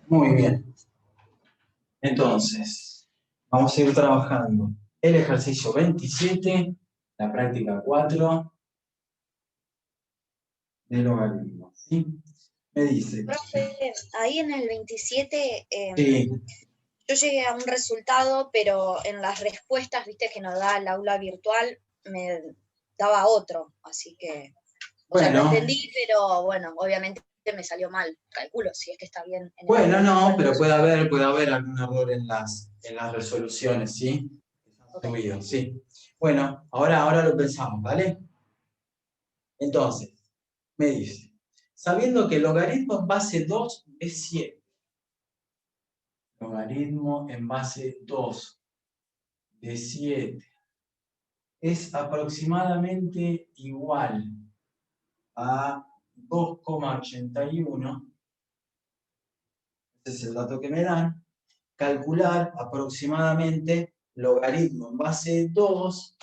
Muy bien. Entonces, vamos a ir trabajando el ejercicio 27, la práctica 4 de logaritmo. ¿Sí? Me dice. Profe, ahí en el 27 Sí. yo llegué a un resultado, pero en las respuestas, viste, que nos da el aula virtual, me daba otro, así que, o sea, lo Bueno, entendí, pero bueno, obviamente me salió mal, calculo, si es que está bien en el bueno, aula no, virtual. pero puede haber algún error en las resoluciones, ¿sí? Ok. Subido, sí. Bueno, ahora lo pensamos, ¿vale? Entonces, me dice, sabiendo que el logaritmo en base 2 es 7. Logaritmo en base 2 de 7 es aproximadamente igual a 2,81. Ese es el dato que me dan. Calcular aproximadamente logaritmo en base 2.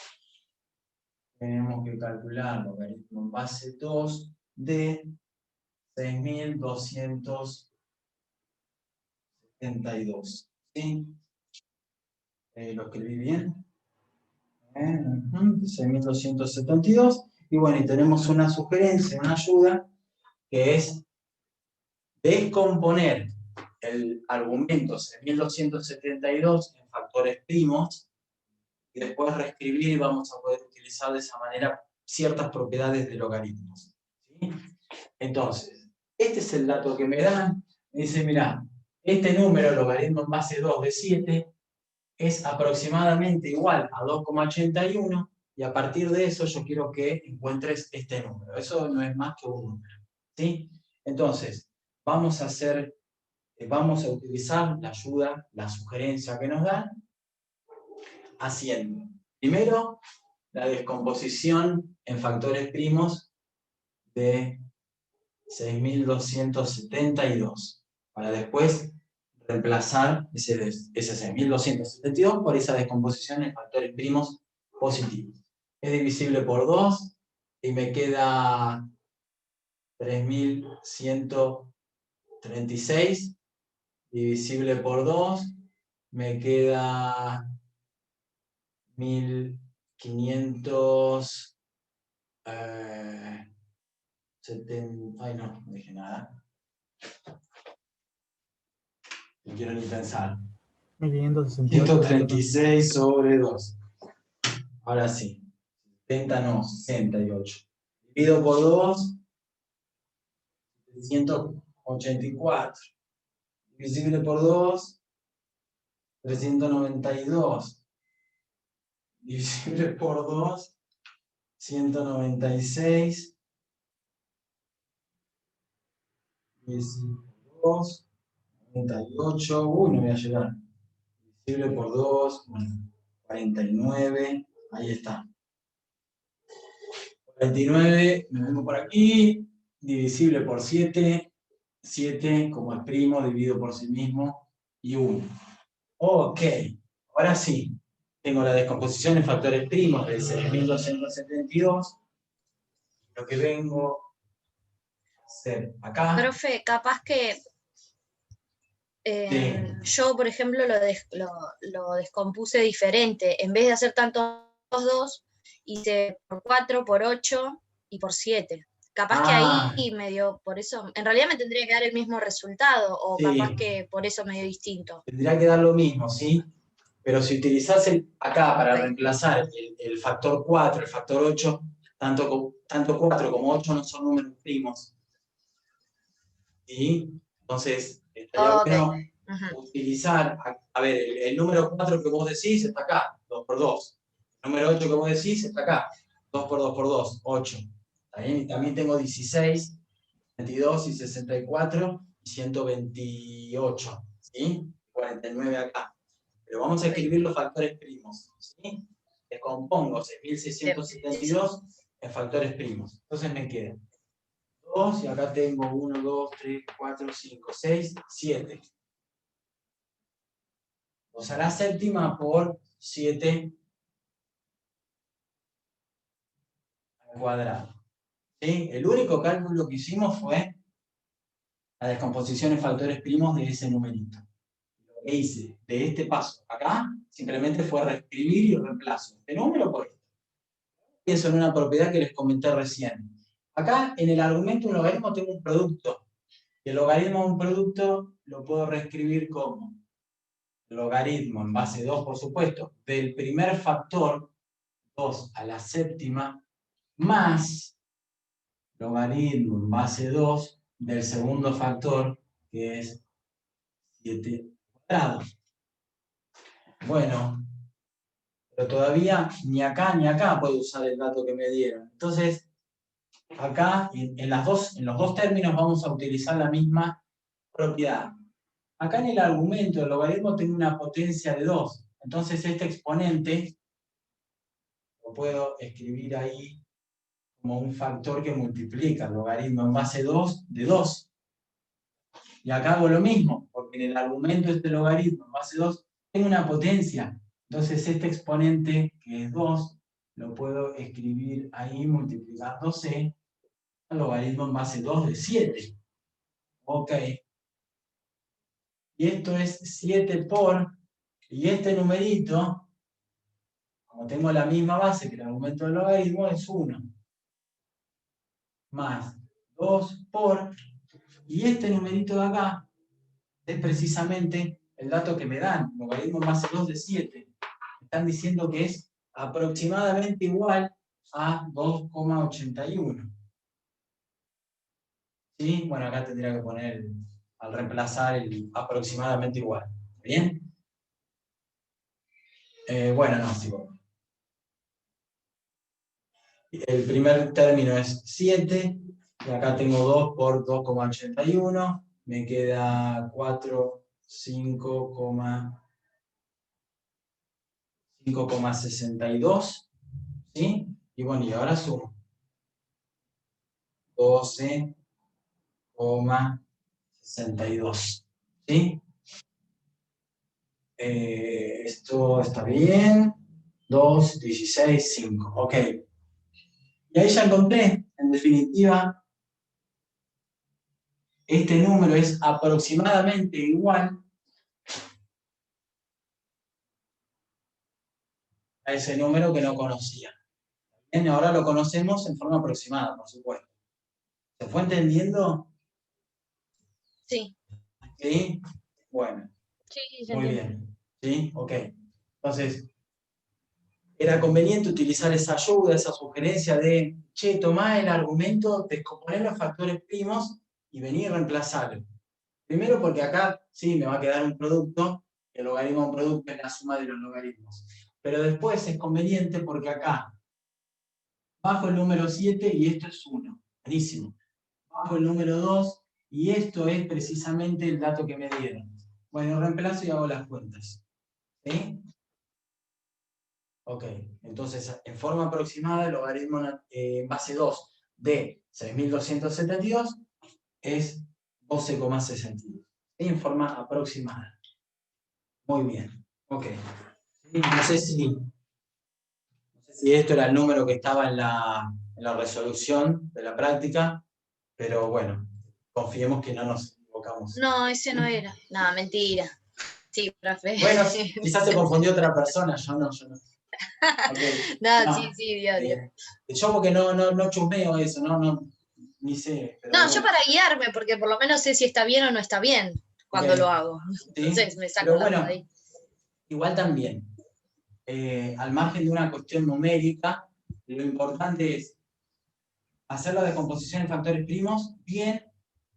Tenemos que calcular logaritmo en base 2 de 6.272. ¿Sí? Lo escribí bien. 6.272. Y bueno, y tenemos una sugerencia, una ayuda, que es descomponer el argumento 6.272 en factores primos y después reescribir y vamos a poder utilizar de esa manera ciertas propiedades de logaritmos. ¿Sí? Entonces, este es el dato que me dan. Me dice, mira, este número, logaritmo en base 2 de 7, es aproximadamente igual a 2,81 y a partir de eso yo quiero que encuentres este número. Eso no es más que un número. ¿Sí? Entonces, vamos a utilizar la ayuda, la sugerencia que nos dan, haciendo primero la descomposición en factores primos de 6.272, para después reemplazar ese 6.272 por esa descomposición en factores primos positivos. Es divisible por 2 y me queda 3.136, divisible por 2 me queda 1.500. Ay, no dije nada. No quiero ni pensar. 136 sobre 2. Ahora sí. 70 no, 68. Divido por 2, 184. Divisible por 2, 392. Divisible por 2, 196. Divisible por 2, 98. Uy, no voy a llegar. Divisible por 2, 49. Ahí está. 49, me vengo por aquí, divisible por 7, 7 como es primo, dividido por sí mismo, y 1. Ok, ahora sí, tengo la descomposición en factores primos de 6.272. Lo que vengo a hacer acá. Profe, capaz que Sí. yo, por ejemplo, lo descompuse diferente. En vez de hacer tantos dos, hice por 4, por 8 y por 7. Capaz que Ah, ahí me dio, por eso, en realidad me tendría que dar el mismo resultado, o capaz sí, que por eso me dio distinto. tendría que dar lo mismo, ¿sí? Pero si utilizás acá para Ok. reemplazar el factor 4, el factor 8, tanto 4 como 8 no son números primos. ¿Sí? Entonces, estaría Ok. bueno Ujú. utilizar, a ver, el número 4 que vos decís está acá, 2 por 2. El número 8 que vos decís está acá, 2 por 2 por 2, 8. También tengo 16, 22 y 64 y 128. ¿Sí? 49 acá. Pero vamos a Ok. escribir los factores primos. ¿Sí? Descompongo Bien. 6.672 en factores primos. Entonces me queda 2 y acá tengo 1, 2, 3, 4, 5, 6, 7. 2 a la séptima por 7 al cuadrado. ¿Sí? El único cálculo que hicimos fue la descomposición en factores primos de ese numerito. Lo que hice de este paso acá, simplemente fue reescribir y reemplazo este número por este. Pienso en una propiedad que les comenté recién. Acá en el argumento de un logaritmo tengo un producto. Y el logaritmo de un producto lo puedo reescribir como logaritmo en base 2, por supuesto, del primer factor, 2 a la séptima, más logaritmo en base 2 del segundo factor, que es 7 cuadrado. Bueno, pero todavía ni acá ni acá puedo usar el dato que me dieron. Entonces, acá en los dos términos vamos a utilizar la misma propiedad. Acá en el argumento del logaritmo tengo una potencia de 2. Entonces este exponente lo puedo escribir ahí como un factor que multiplica el logaritmo en base 2 de 2. Y acá hago lo mismo, porque en el argumento de este logaritmo en base 2 tengo una potencia. Entonces este exponente, que es 2, lo puedo escribir ahí multiplicándose al logaritmo en base 2 de 7. Ok. Y esto es 7 por, y este numerito, como tengo la misma base que el argumento del logaritmo, es 1. Más 2 por, y este numerito de acá es precisamente el dato que me dan, logaritmo en base 2 de 7. Me están diciendo que es aproximadamente igual a 2,81. ¿Sí? Bueno, acá tendría que poner, al reemplazar el aproximadamente igual. ¿Bien? Bueno, no, sí. El primer término es 7, y acá tengo 2 por 2,81, me queda 4, 5,62, ¿sí? Y bueno, y ahora sumo. 12,62, ¿sí? Esto está bien. 2, 16, 5, ok. Y ahí ya encontré, en definitiva, este número es aproximadamente igual a ese número que no conocía. Bien, ahora lo conocemos en forma aproximada, por supuesto. ¿Se fue entendiendo? Sí. ¿Sí? Bueno, Sí, ya muy entiendo. bien. ¿Sí? Ok. Entonces, era conveniente utilizar esa ayuda, esa sugerencia de, che, tomá el argumento, descomponer los factores primos y venir a reemplazarlo. Primero porque acá sí me va a quedar un producto, el logaritmo de un producto es la suma de los logaritmos. Pero después es conveniente porque acá bajo el número 7 y esto es 1. Buenísimo. Bajo el número 2 y esto es precisamente el dato que me dieron. Bueno, reemplazo y hago las cuentas. ¿Sí? Ok, entonces en forma aproximada el logaritmo en base 2 de 6.272 es 12,62. En forma aproximada. Muy bien. Ok. No sé si esto era el número que estaba en la resolución de la práctica, pero bueno, confiemos que no nos equivocamos. No, ese no era. No, mentira. Sí, profe. Bueno, quizás se confundió otra persona, yo no. Okay. No, No, sí, Dios. yo porque no chusmeo eso, ni sé. Pero No, yo bueno. para guiarme, porque por lo menos sé si está bien o no está bien cuando Okay. lo hago. Entonces ¿Sí? me saco Pero la duda bueno, ahí. igual también, al margen de una cuestión numérica, lo importante es hacer la descomposición en factores primos bien,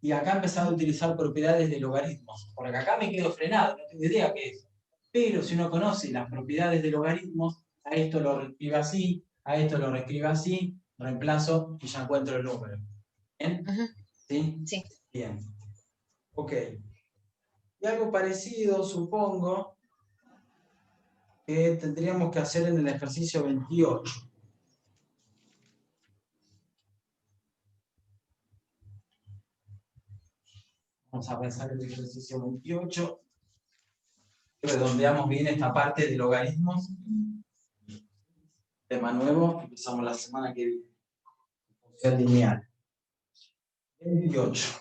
y acá empezar a utilizar propiedades de logaritmos, porque acá me quedo frenado, no tengo idea qué es. Pero si uno conoce las propiedades de logaritmos, a esto lo reescribe así, a esto lo reescribe así, reemplazo y ya encuentro el número. ¿Bien? Ujú. ¿Sí? Sí. Bien. Ok. Y algo parecido, supongo, que tendríamos que hacer en el ejercicio 28. Vamos a pensar en el ejercicio 28. Redondeamos bien esta parte de logaritmos. Tema nuevo, empezamos la semana que viene. Función lineal. 28.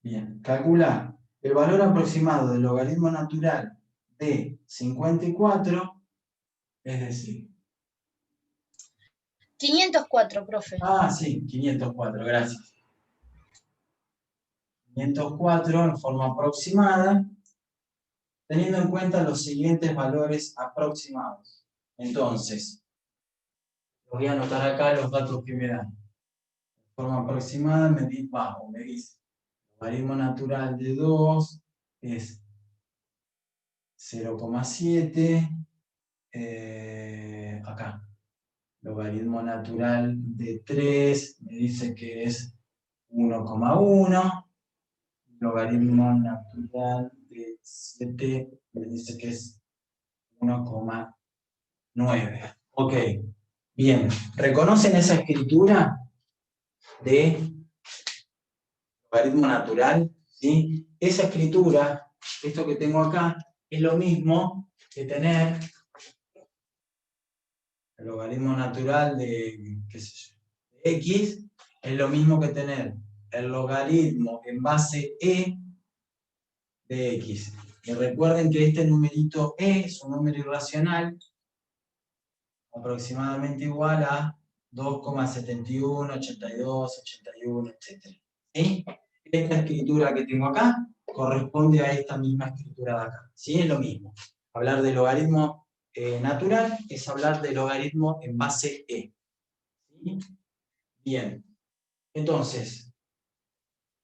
Bien, calcula el valor aproximado del logaritmo natural de 54, es decir... 504, profe. Ah, sí, 504, gracias. 504 en forma aproximada, teniendo en cuenta los siguientes valores aproximados. Entonces, voy a anotar acá los datos que me dan. De forma aproximada me dice, el logaritmo natural de 2 es 0,7, acá. Logaritmo natural de 3 me dice que es 1,1. Logaritmo natural de 7 me dice que es 1,9. Ok, bien. ¿Reconocen esa escritura de logaritmo natural? ¿Sí? Esa escritura, esto que tengo acá, es lo mismo que tener el logaritmo natural de, qué sé yo, de x, es lo mismo que tener el logaritmo en base e de x. Y recuerden que este numerito e es un número irracional aproximadamente igual a 2,71, 82, 81, etc. ¿Sí? Esta escritura que tengo acá corresponde a esta misma escritura de acá. ¿Sí? Es lo mismo. Hablar de logaritmo natural es hablar de logaritmo en base e. ¿Sí? Bien. Entonces,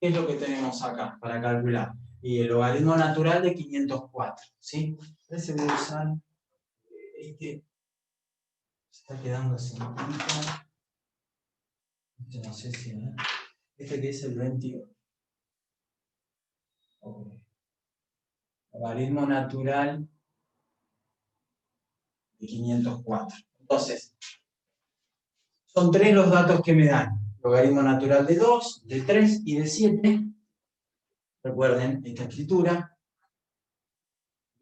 ¿qué es lo que tenemos acá para calcular? Y el logaritmo natural de 504. ¿Sí? Entonces voy a usar este. Se está quedando sin tinta. No sé si... Este que es el 21. Okay. Logaritmo natural de 504. Entonces, son 3 los datos que me dan. Logaritmo natural de 2, de 3 y de 7. Recuerden esta escritura.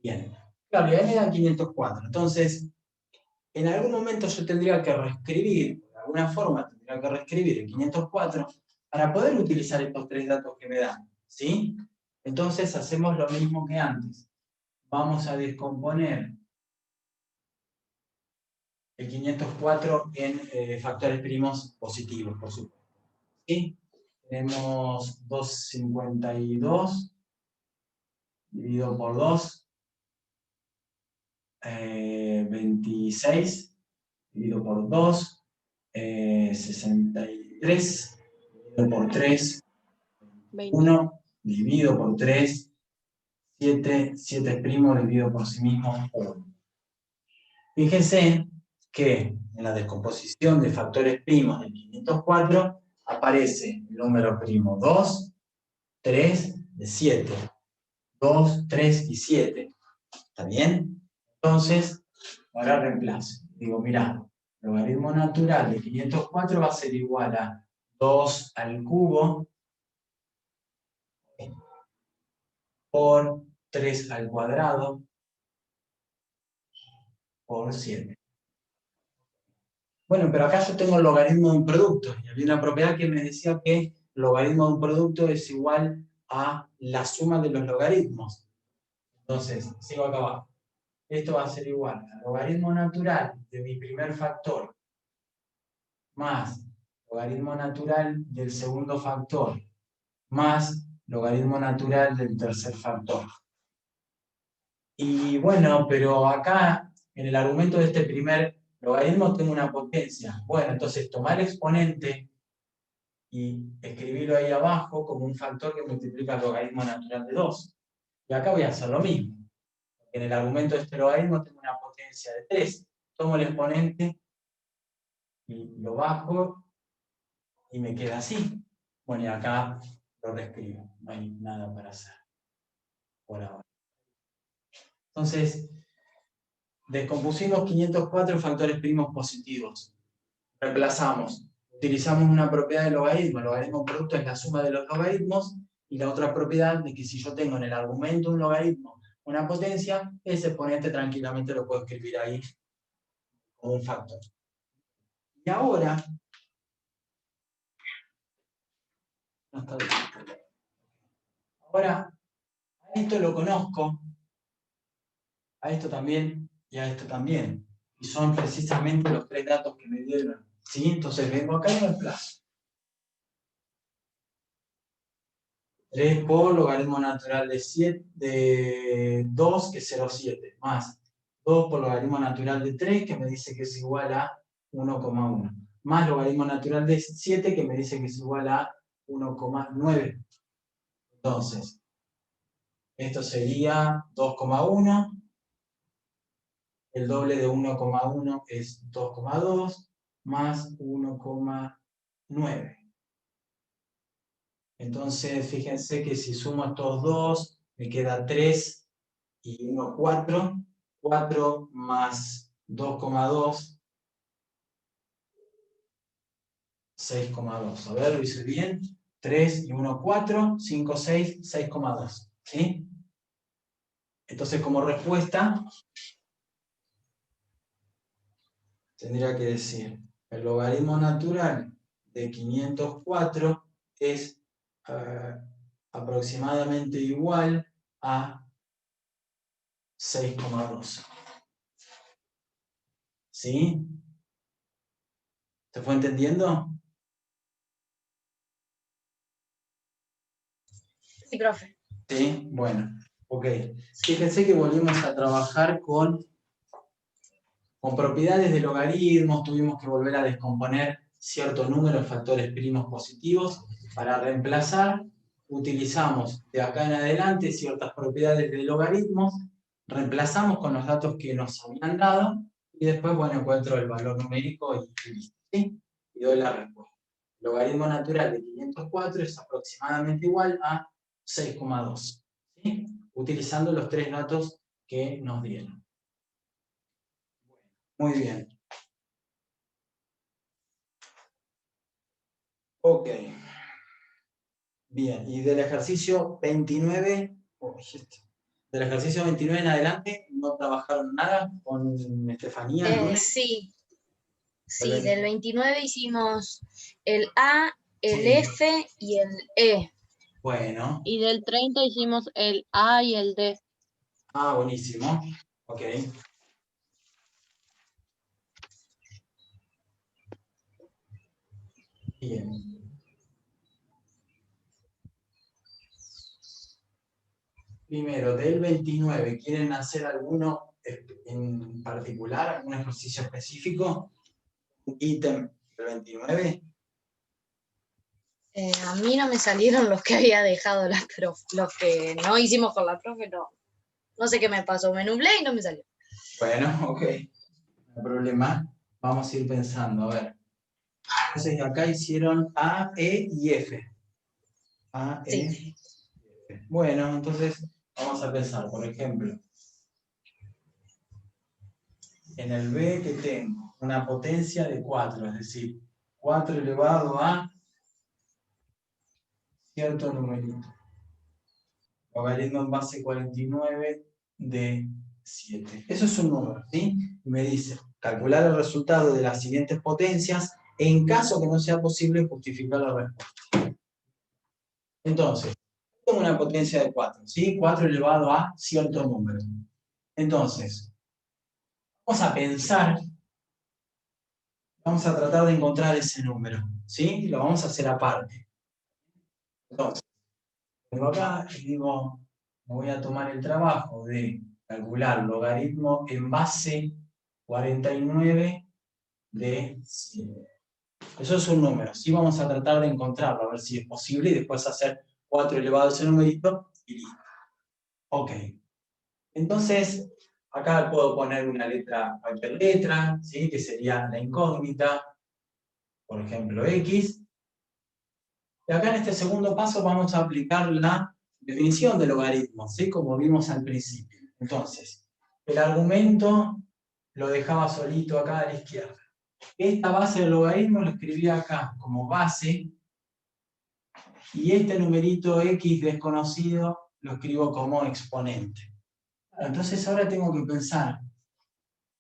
Bien. Claro, y ahí me dan 504. Entonces, en algún momento yo tendría que reescribir, de alguna forma tendría que reescribir el 504 para poder utilizar estos 3 datos que me dan. ¿Sí? Entonces hacemos lo mismo que antes. Vamos a descomponer el 504 en factores primos positivos, por supuesto. ¿Sí? Tenemos 252 dividido por 2, 26 dividido por 2, 63 dividido por 3, 1 dividido por 3, 7 primo dividido por sí mismo, 1. Fíjense que en la descomposición de factores primos del 504 aparece el número primo 2, 3, de 7. 2, 3 y 7. ¿Está bien? Entonces, ahora reemplazo. Digo, mirá, el logaritmo natural de 504 va a ser igual a 2 al cubo por 3 al cuadrado por 7. Bueno, pero acá yo tengo el logaritmo de un producto, y había una propiedad que me decía que el logaritmo de un producto es igual a la suma de los logaritmos. Entonces, sigo acá abajo. Esto va a ser igual al logaritmo natural de mi primer factor más logaritmo natural del segundo factor más logaritmo natural del tercer factor. Y bueno, pero acá en el argumento de este primer logaritmo tengo una potencia. Bueno, entonces tomar el exponente y escribirlo ahí abajo como un factor que multiplica el logaritmo natural de 2. Y acá voy a hacer lo mismo. En el argumento de este logaritmo tengo una potencia de 3. Tomo el exponente y lo bajo y me queda así. Bueno, y acá lo reescribo. No hay nada para hacer por ahora. Entonces, descompusimos 504 factores primos positivos. Reemplazamos. Utilizamos una propiedad del logaritmo. El logaritmo producto es la suma de los logaritmos. Y la otra propiedad de que si yo tengo en el argumento un logaritmo una potencia, ese exponente tranquilamente lo puedo escribir ahí como un factor. Y ahora, No está bien. Ahora, a esto lo conozco, a esto también y a esto también. Y son precisamente los tres datos que me dieron. ¿Sí? Entonces vengo acá y reemplazo. 3 por logaritmo natural de 2, que es 0,7, más 2 por logaritmo natural de 3, que me dice que es igual a 1,1, más logaritmo natural de 7, que me dice que es igual a 1,9. Entonces, esto sería 2,1, el doble de 1,1 es 2,2, más 1,9. Entonces, fíjense que si sumo estos dos, me queda 3 y 1, 4. 4 más 2,2, 6,2. A ver, lo hice bien. 3 y 1, 4, 5, 6, 6,2. ¿Sí? Entonces, como respuesta, tendría que decir, el logaritmo natural de 504 es aproximadamente igual a 6,2. ¿Sí? ¿Se fue entendiendo? Sí, profe. Sí, bueno, ok. Fíjense que volvimos a trabajar con propiedades de logaritmos, tuvimos que volver a descomponer cierto número de factores primos positivos. Para reemplazar, utilizamos de acá en adelante ciertas propiedades de logaritmos, reemplazamos con los datos que nos habían dado, y después, bueno, encuentro el valor numérico y listo, ¿sí? Y doy la respuesta. El logaritmo natural de 504 es aproximadamente igual a 6,2, ¿sí? Utilizando los tres datos que nos dieron. Muy bien. Ok. Bien, y del ejercicio 29, del ejercicio 29 en adelante, ¿no trabajaron nada con Estefanía el lunes? Sí, sí, del 29 hicimos el A, el Sí. F y el E. Bueno. Y del 30 hicimos el A y el D. Ah, buenísimo. Ok. Bien. Primero, del 29, ¿quieren hacer alguno en particular, algún ejercicio específico? ¿Un ítem del 29? A mí no me salieron los que había dejado la profe, los que no hicimos con la profe, no sé qué me pasó, me nublé y no me salió. Bueno, ok. No hay problema. Vamos a ir pensando, a ver. Entonces acá hicieron A, E y F. A, E, Sí. F. Bueno, entonces vamos a pensar, por ejemplo, en el B que tengo una potencia de 4, es decir, 4 elevado a cierto numerito. Logaritmo en base 49 de 7. Eso es un número, ¿sí? Y me dice, calcular el resultado de las siguientes potencias en caso que no sea posible justificar la respuesta. Entonces, tengo una potencia de 4, ¿sí? 4 elevado a cierto número. Entonces, vamos a pensar, vamos a tratar de encontrar ese número, ¿sí? Lo vamos a hacer aparte. Entonces, vengo acá y digo, me voy a tomar el trabajo de calcular logaritmo en base 49 de 7. Eso es un número, ¿sí? Vamos a tratar de encontrarlo, a ver si es posible, y después hacer 4 elevado a ese numerito y listo. Ok. Entonces, acá puedo poner una letra, cualquier letra, ¿sí? Que sería la incógnita, por ejemplo, X. Y acá en este segundo paso vamos a aplicar la definición de logaritmo, ¿sí? Como vimos al principio. Entonces, el argumento lo dejaba solito acá a la izquierda. Esta base del logaritmo lo escribía acá como base, y este numerito X desconocido lo escribo como exponente. Entonces ahora tengo que pensar,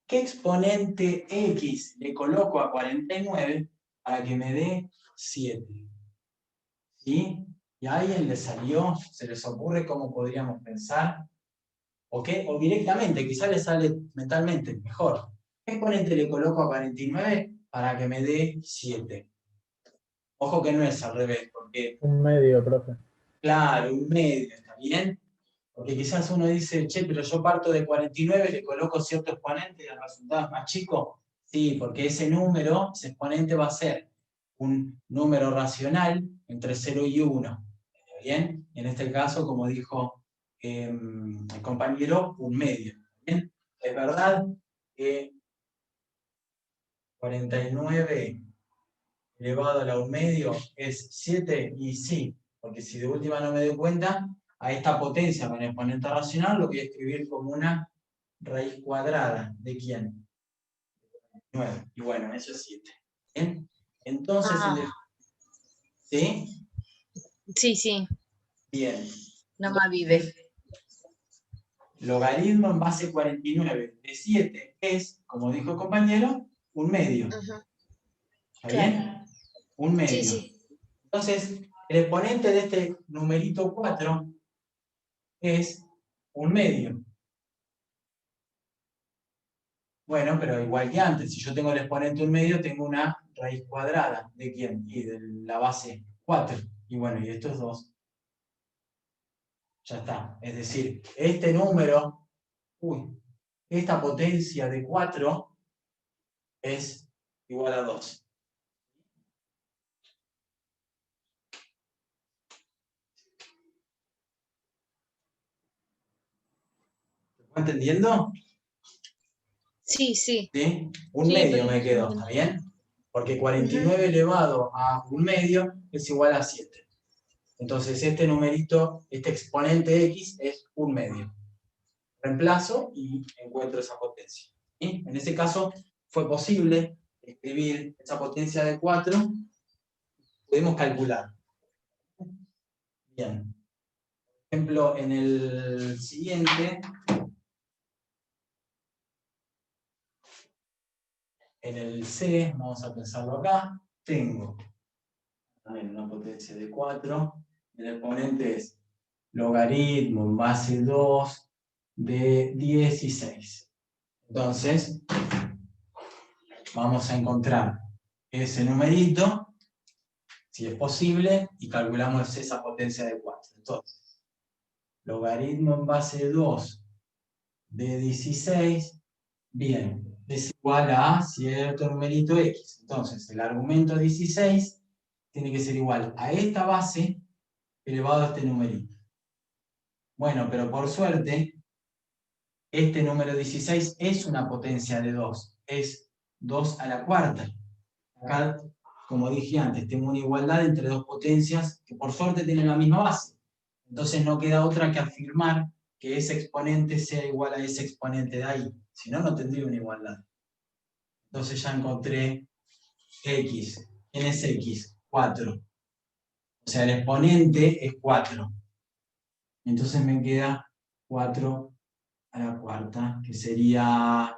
¿qué exponente X le coloco a 49 para que me dé 7? ¿Sí? ¿Y a alguien le salió? ¿Se les ocurre cómo podríamos pensar? ¿O qué? O directamente, quizás le sale mentalmente mejor. ¿Qué exponente le coloco a 49 para que me dé 7? Ojo que no es al revés, porque, Un medio, profe. claro, un medio, ¿está bien? Porque quizás uno dice, che, pero yo parto de 49, le coloco cierto exponente y el resultado es más chico. Sí, porque ese número, ese exponente va a ser un número racional entre 0 y 1. ¿Está bien? En este caso, como dijo el compañero, un medio. ¿Bien? Es verdad que 49 elevado a la 1 medio es 7, y sí, porque si de última no me doy cuenta, a esta potencia con exponente racional lo voy a escribir como una raíz cuadrada. ¿De quién? 9. Y bueno, eso es 7. ¿Bien? Entonces, ¿sí? Sí, sí, Bien. no me avive. Logaritmo en base 49 de 7 es, como dijo el compañero, un medio. Ujú, ¿Está claro. bien? Un medio. Sí, sí. Entonces, el exponente de este numerito 4 es un medio. Bueno, pero igual que antes, si yo tengo el exponente 1 medio, tengo una raíz cuadrada. ¿De quién? Y de la base 4. Y bueno, y estos dos. Ya está. Es decir, este número, esta potencia de 4 es igual a 2. ¿Se está entendiendo? Sí, sí. ¿Sí? Un Sí, medio pero me quedó, sí. ¿está bien? Porque Ujú. 49 elevado a un medio es igual a 7. Entonces este numerito, este exponente x es un medio. Reemplazo y encuentro esa potencia. ¿Sí? En ese caso fue posible escribir esa potencia de 4, pudimos calcular. Bien. Por ejemplo, en el siguiente, en el C, vamos a pensarlo acá, tengo también una potencia de 4, el exponente es logaritmo en base 2 de 16. Entonces, vamos a encontrar ese numerito, si es posible, y calculamos esa potencia de 4. Entonces, logaritmo en base 2 de 16, bien, es igual a cierto numerito x. Entonces, el argumento 16 tiene que ser igual a esta base elevado a este numerito. Bueno, pero por suerte, este número 16 es una potencia de 2, es 2 a la cuarta. Acá, como dije antes, tengo una igualdad entre dos potencias que por suerte tienen la misma base. Entonces no queda otra que afirmar que ese exponente sea igual a ese exponente de ahí. Si no, no tendría una igualdad. Entonces ya encontré x. ¿Quién es x? 4. O sea, el exponente es 4. Entonces me queda 4 a la cuarta, que sería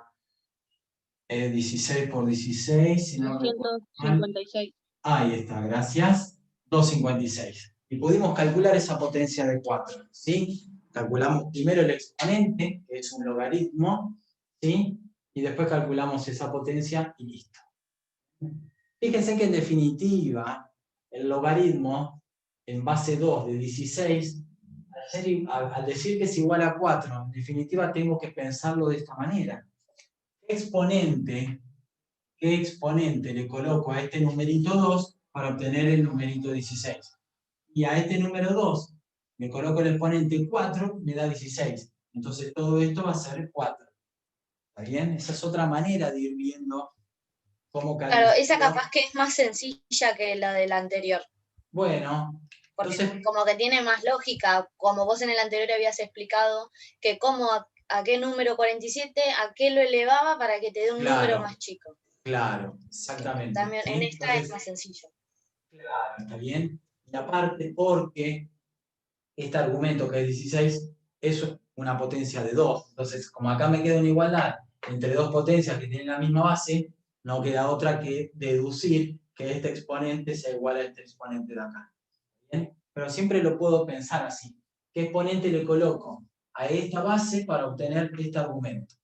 16 por 16, si no recuerdo mal. 256. Ahí está, gracias. 256. Y pudimos calcular esa potencia de 4, ¿sí? Calculamos primero el exponente, que es un logaritmo, ¿sí? Y después calculamos esa potencia y listo. Fíjense que en definitiva, el logaritmo en base 2 de 16, al decir que es igual a 4, en definitiva tengo que pensarlo de esta manera. ¿Qué exponente le coloco a este numerito 2 para obtener el numerito 16? Y a este número 2 le coloco el exponente 4, me da 16. Entonces todo esto va a ser 4. ¿Está bien? Esa es otra manera de ir viendo cómo Claro, esa califico. capaz que es más sencilla que la de la anterior, Bueno, porque entonces, como que tiene más lógica, como vos en el anterior habías explicado, que cómo a qué número 47, a qué lo elevaba para que te dé un número claro, más chico. claro, exactamente. También ¿Sí? en esta es Entonces, más sencillo. claro, está bien. Y aparte, porque este argumento que es 16 es una potencia de 2. Entonces, como acá me queda una igualdad entre dos potencias que tienen la misma base, no queda otra que deducir que este exponente sea igual a este exponente de acá. ¿Bien? Pero siempre lo puedo pensar así. ¿Qué exponente le coloco a esta base para obtener este argumento?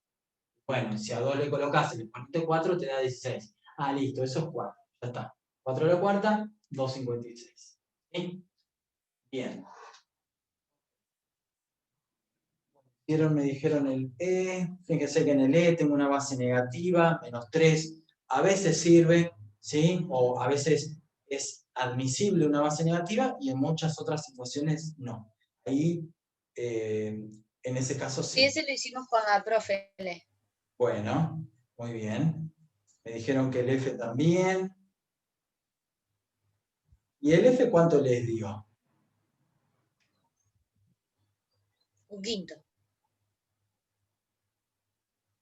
Bueno, si a 2 le colocas el exponente 4, te da 16. Ah, listo, eso es 4. Ya está. 4 a la cuarta, 2,56. ¿Sí? Bien. Me dijeron el E. Fíjense que en el E tengo una base negativa, -3. A veces sirve, ¿sí? O a veces es admisible una base negativa y en muchas otras situaciones no. Ahí, en ese caso Sí, sí. ese lo hicimos con la profe. Bueno, muy bien. Me dijeron que el F también. ¿Y el F cuánto les dio? Un quinto.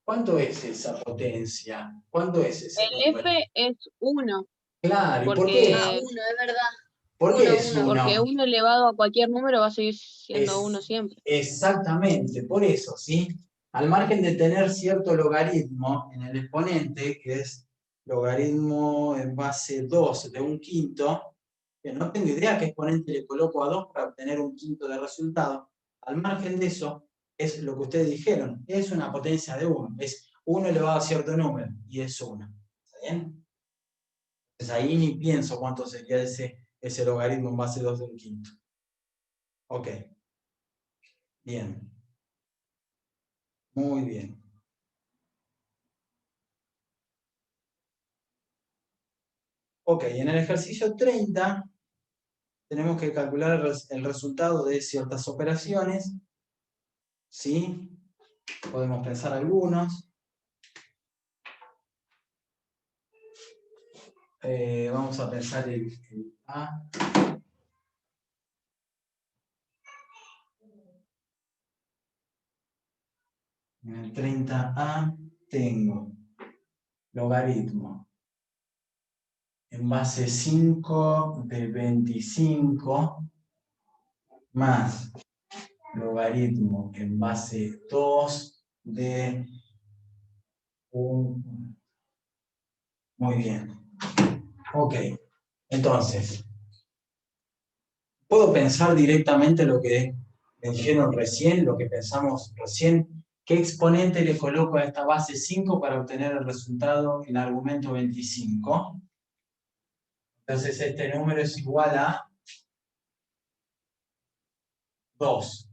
¿Cuánto es esa potencia? ¿Cuánto es ese El número? F es 1, Claro, ¿y por porque, qué? Ah, uno, es verdad. ¿Por qué es porque 1? 1 elevado a cualquier número va a seguir siendo 1 Es siempre. exactamente, por eso, ¿sí? Al margen de tener cierto logaritmo en el exponente, que es logaritmo en base 2 de un quinto, que no tengo idea qué exponente le coloco a 2 para obtener un quinto de resultado, al margen de eso, es lo que ustedes dijeron, es una potencia de 1, es 1 elevado a cierto número, y es 1. ¿Está bien? Entonces ahí ni pienso cuánto sería ese logaritmo en base 2 de un quinto. Ok. Bien. Muy bien. Ok, en el ejercicio 30 tenemos que calcular el resultado de ciertas operaciones. ¿Sí? Podemos pensar algunos. Vamos a pensar el A. En el 30A tengo logaritmo en base 5 de 25 más logaritmo en base 2 de 1. Muy bien. Ok. Entonces, puedo pensar directamente lo que me dijeron recién, lo que pensamos recién. ¿Qué exponente le coloco a esta base 5 para obtener el resultado en argumento 25? Entonces este número es igual a 2,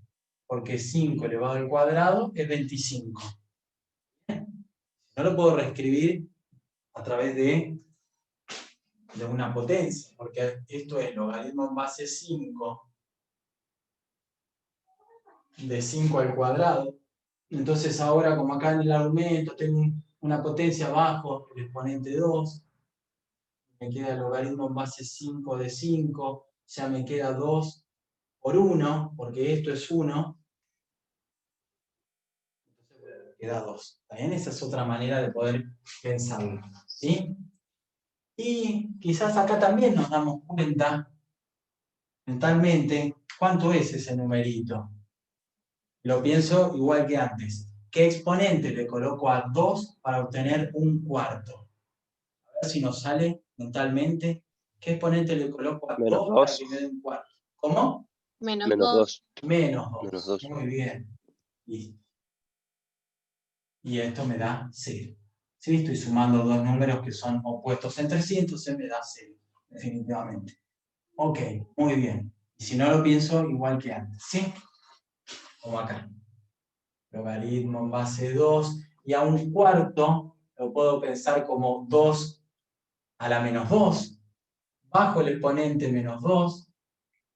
porque 5 elevado al cuadrado es 25. No lo puedo reescribir a través de una potencia, porque esto es logaritmo en base 5 de 5 al cuadrado. Entonces ahora, como acá en el argumento tengo una potencia abajo, el exponente 2, me queda el logaritmo en base 5 de 5, ya me queda 2 por 1, porque esto es 1, entonces queda 2. ¿También? Esa es otra manera de poder pensarlo. ¿Sí? Y quizás acá también nos damos cuenta mentalmente cuánto es ese numerito. Lo pienso igual que antes. ¿Qué exponente le coloco a 2 para obtener un cuarto? A ver si nos sale mentalmente. ¿Qué exponente le coloco a Menos 2 para 2. que me dé un cuarto? ¿Cómo? Menos Menos 2. 2. Menos Menos 2. 2. Muy bien. Listo. Y esto me da 0. ¿Sí? Estoy sumando dos números que son opuestos entre sí, entonces me da 0, definitivamente. Ok, muy bien. Y si no lo pienso, igual que antes, ¿sí? Como acá. Logaritmo en base 2, y a un cuarto lo puedo pensar como 2 a la menos 2, bajo el exponente menos 2,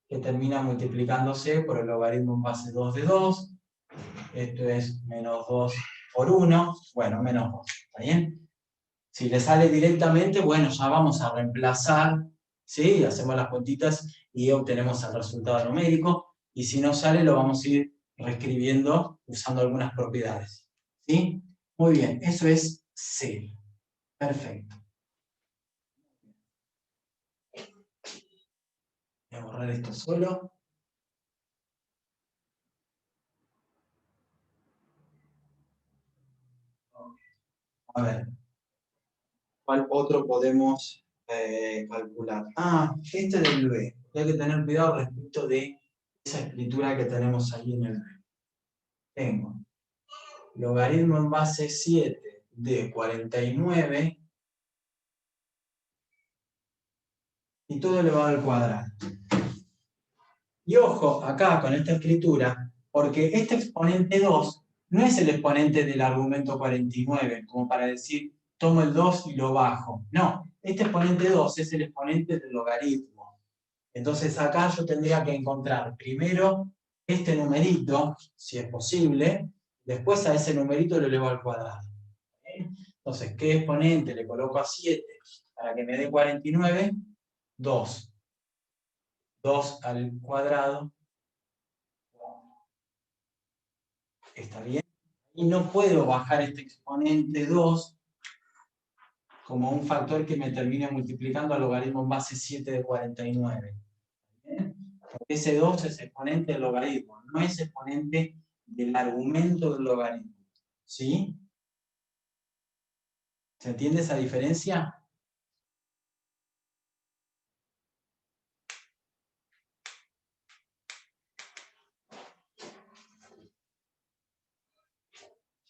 que termina multiplicándose por el logaritmo en base 2 de 2. Esto es menos 2 por 1, bueno, menos 2, ¿está bien? Si le sale directamente, bueno, ya vamos a reemplazar, ¿sí? Hacemos las cuentitas y obtenemos el resultado numérico, y si no sale, lo vamos a ir reescribiendo usando algunas propiedades. ¿Sí? Muy bien, eso es C. Perfecto. Voy a borrar esto solo. A ver, ¿cuál otro podemos calcular. Este del B. Hay que tener cuidado respecto de esa escritura que tenemos ahí en el B. Tengo logaritmo en base 7 de 49 y todo elevado al cuadrado. Y ojo, acá con esta escritura, porque este exponente 2 no es el exponente del argumento 49, como para decir, tomo el 2 y lo bajo. No, este exponente 2 es el exponente del logaritmo. Entonces acá yo tendría que encontrar primero este numerito, si es posible, después a ese numerito lo elevo al cuadrado. Entonces, ¿qué exponente le coloco a 7 para que me dé 49? 2. 2 al cuadrado. ¿Está bien? Y no puedo bajar este exponente 2 como un factor que me termine multiplicando al logaritmo en base 7 de 49. ¿Bien? Porque ese 2 es exponente del logaritmo, no es exponente del argumento del logaritmo. ¿Sí? ¿Se entiende esa diferencia?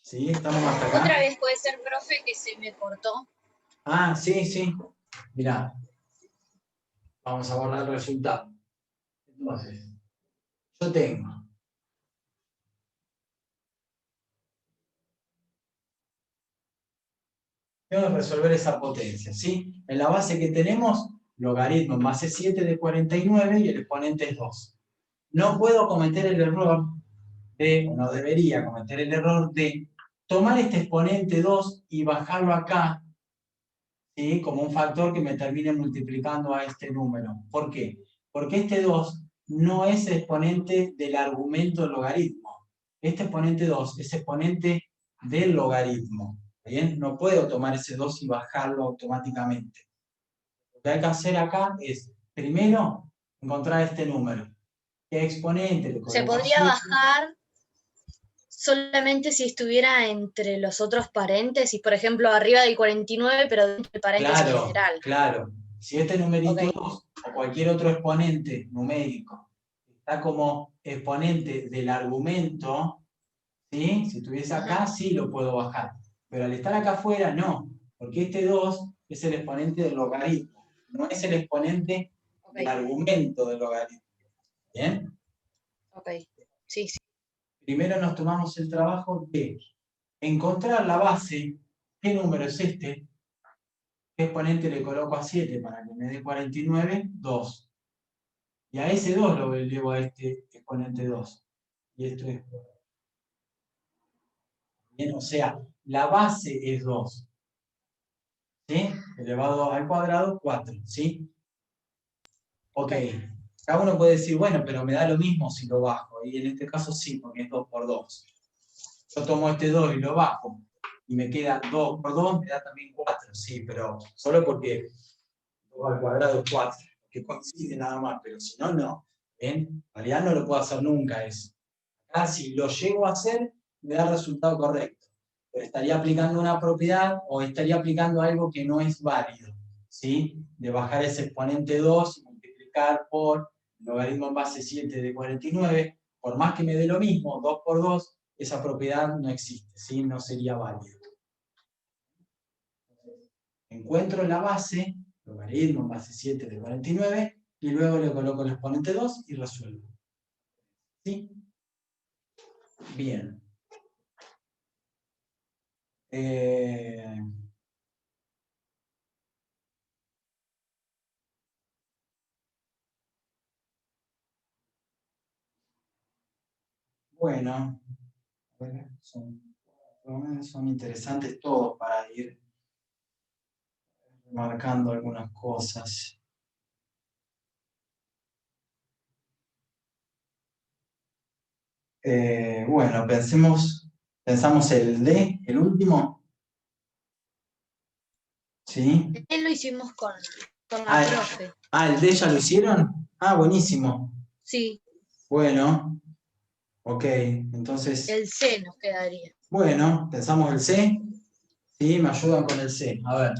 ¿Sí? ¿Estamos hasta acá? Otra vez puede ser, profe, que se me cortó. Sí. Mirá. Vamos a borrar el resultado. Entonces, yo tengo que resolver esa potencia, ¿sí? En la base que tenemos, logaritmo en base 7 de 49 y el exponente es 2. No puedo cometer el error de, o no debería cometer el error de tomar este exponente 2 y bajarlo acá, ¿sí? Como un factor que me termine multiplicando a este número. ¿Por qué? Porque este 2 no es exponente del argumento del logaritmo. Este exponente 2 es exponente del logaritmo. ¿Bien? No puedo tomar ese 2 y bajarlo automáticamente. Lo que hay que hacer acá es, primero, encontrar este número. ¿Qué exponente le Se coloco a podría 7? bajar solamente si estuviera entre los otros paréntesis, por ejemplo, arriba del 49, pero dentro del paréntesis general. Claro. Si este numerito Ok. 2 o cualquier otro exponente numérico está como exponente del argumento, ¿sí? Si estuviese acá, sí lo puedo bajar. Pero al estar acá afuera, no. Porque este 2 es el exponente del logaritmo. No es el exponente del argumento del logaritmo. ¿Bien? Ok. Sí. Primero nos tomamos el trabajo de encontrar la base. ¿Qué número es este? ¿Qué exponente le coloco a 7 para que me dé 49? 2. Y a ese 2 lo elevo a este exponente 2. Y esto es... Bien, o sea, la base es 2. ¿Sí? Elevado al cuadrado, 4. ¿Sí? Ok. Cada uno puede decir, bueno, pero me da lo mismo si lo bajo. Y en este caso sí, porque es 2 por 2. Yo tomo este 2 y lo bajo. Y me queda 2 por 2, me da también 4. Sí, pero solo porque 2 al cuadrado es 4. Que coincide nada más, pero si no, no. ¿Ven? En realidad no lo puedo hacer nunca eso. Acá si lo llego a hacer, me da el resultado correcto. Pero estaría aplicando una propiedad o estaría aplicando algo que no es válido. ¿Sí? De bajar ese exponente 2 y multiplicar por el logaritmo en base 7 de 49. Por más que me dé lo mismo, 2 por 2, esa propiedad no existe. ¿Sí? No sería válido. Encuentro la base, logaritmo en base 7 de 49, y luego le coloco el exponente 2 y resuelvo. ¿Sí? Bien. Bueno, son interesantes todos para ir marcando algunas cosas. Bueno, pensamos el D, el último. ¿Sí? Él lo hicimos con la profe. ¿El D ya lo hicieron? Buenísimo. Sí. Bueno, ok, entonces... El C nos quedaría. Bueno, pensamos el C. Sí, me ayudan con el C. A ver.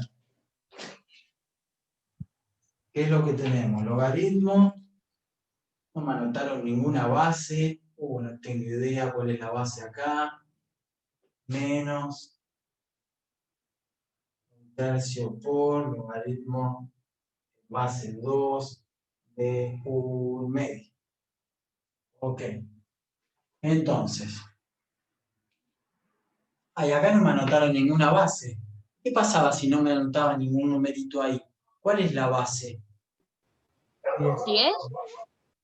¿Qué es lo que tenemos? Logaritmo. No me anotaron ninguna base. No tengo idea cuál es la base acá. Menos un tercio por logaritmo base 2 de 1/2. Ok. Entonces, acá no me anotaron ninguna base. ¿Qué pasaba si no me anotaba ningún numerito ahí? ¿Cuál es la base? 10.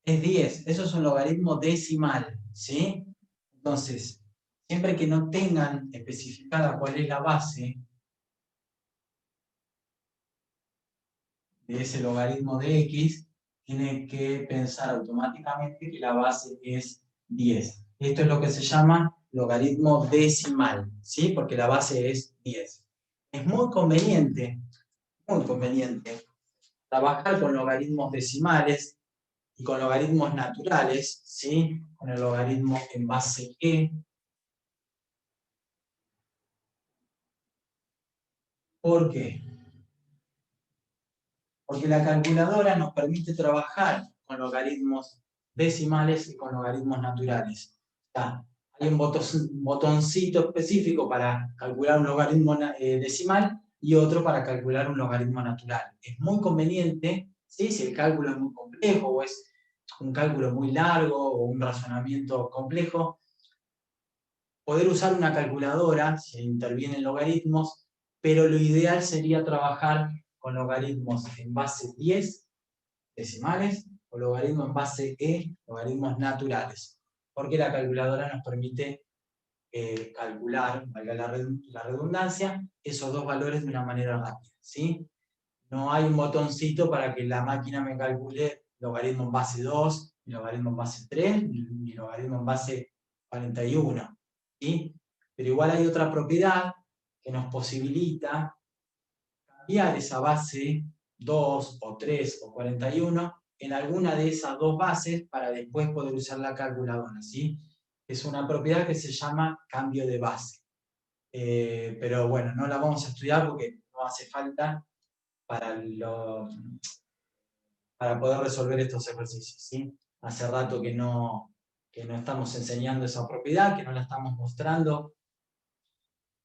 Es 10. Eso es un logaritmo decimal, ¿sí? Entonces, siempre que no tengan especificada cuál es la base de ese logaritmo de x, tiene que pensar automáticamente que la base es 10. Esto es lo que se llama logaritmo decimal, ¿sí? Porque la base es 10. Es muy conveniente trabajar con logaritmos decimales y con logaritmos naturales, ¿sí? Con el logaritmo en base e. ¿Por qué? Porque la calculadora nos permite trabajar con logaritmos decimales y con logaritmos naturales. Hay un botoncito específico para calcular un logaritmo decimal y otro para calcular un logaritmo natural. Es muy conveniente, ¿sí? Si el cálculo es muy complejo o es un cálculo muy largo o un razonamiento complejo, poder usar una calculadora si intervienen logaritmos, pero lo ideal sería trabajar con logaritmos en base 10 decimales o logaritmos en base e, logaritmos naturales, porque la calculadora nos permite calcular, valga la redundancia, esos dos valores de una manera rápida, ¿sí? No hay un botoncito para que la máquina me calcule logaritmo en base 2, ni logaritmo en base 3, ni logaritmo en base 41, ¿sí? Pero igual hay otra propiedad que nos posibilita cambiar esa base 2 o 3 o 41 en alguna de esas dos bases para después poder usar la calculadora, ¿sí? Es una propiedad que se llama cambio de base. Pero bueno, no la vamos a estudiar porque no hace falta para poder resolver estos ejercicios, ¿sí? Hace rato que no estamos enseñando esa propiedad, que no la estamos mostrando.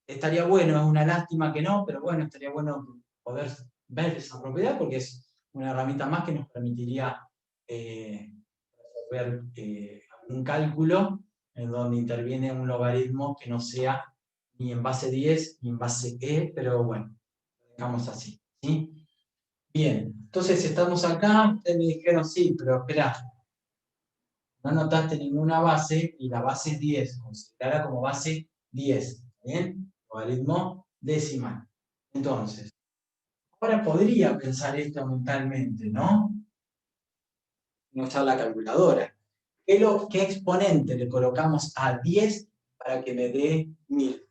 Estaría bueno, es una lástima que no, pero bueno, estaría bueno poder ver esa propiedad porque es una herramienta más que nos permitiría resolver un cálculo en donde interviene un logaritmo que no sea ni en base 10 ni en base e, pero bueno, lo dejamos así, ¿sí? Bien, entonces estamos acá, ustedes me dijeron sí, pero espera, no anotaste ninguna base y la base es 10, considerada como base 10, ¿bien? Logaritmo decimal. Entonces, ahora podría pensar esto mentalmente, ¿no? No usar la calculadora. ¿Qué exponente le colocamos a 10 para que me dé 1000?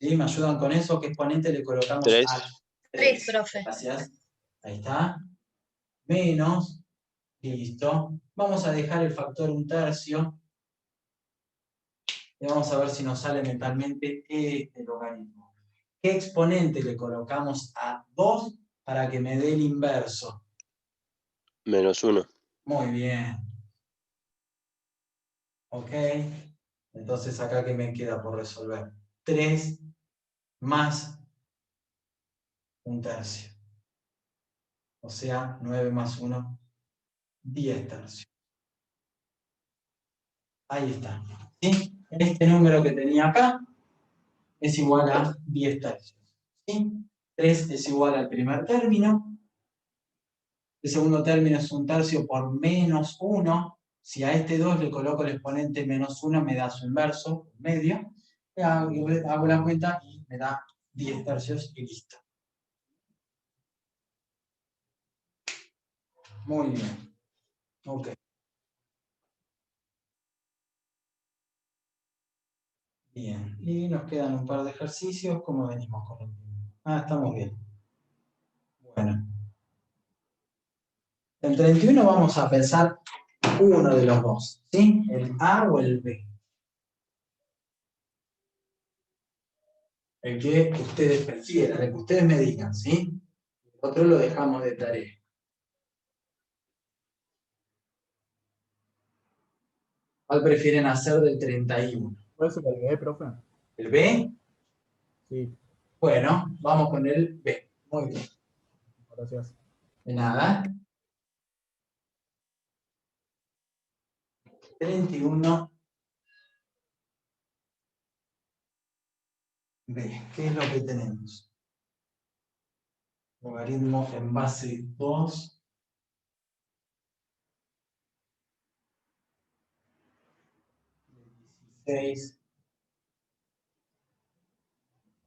¿Sí? ¿Me ayudan con eso? ¿Qué exponente le colocamos 3. a 3, 3? profe. Gracias. Ahí está. Menos. Listo. Vamos a dejar el factor 1/3. Y vamos a ver si nos sale mentalmente este logaritmo. ¿Qué exponente le colocamos a 2 para que me dé el inverso? -1. Muy bien. Ok. Entonces acá que me queda por resolver. 3 más 1/3. O sea, 9 más 1, 10 tercios. Ahí está. ¿Sí? Este número que tenía acá es igual a 10 tercios. ¿Sí? 3 es igual al primer término. El segundo término es 1/3 por menos 1. Si a este 2 le coloco el exponente menos 1, me da su inverso, medio. Hago la cuenta y me da 10 tercios y listo. Muy bien. Ok. Bien. Y nos quedan un par de ejercicios. ¿Cómo venimos con el tiempo? Estamos bien. Bueno. En 31 vamos a pensar uno de los dos, ¿sí? El A o el B. El que ustedes prefieran, el que ustedes me digan, ¿sí? El otro lo dejamos de tarea. ¿Cuál prefieren hacer del 31? ¿Puede ser el B, profe? ¿El B? Sí, Bueno, vamos con el B. Muy bien. gracias. De nada. 31. B. ¿Qué es lo que tenemos? Logaritmo en base 2. 16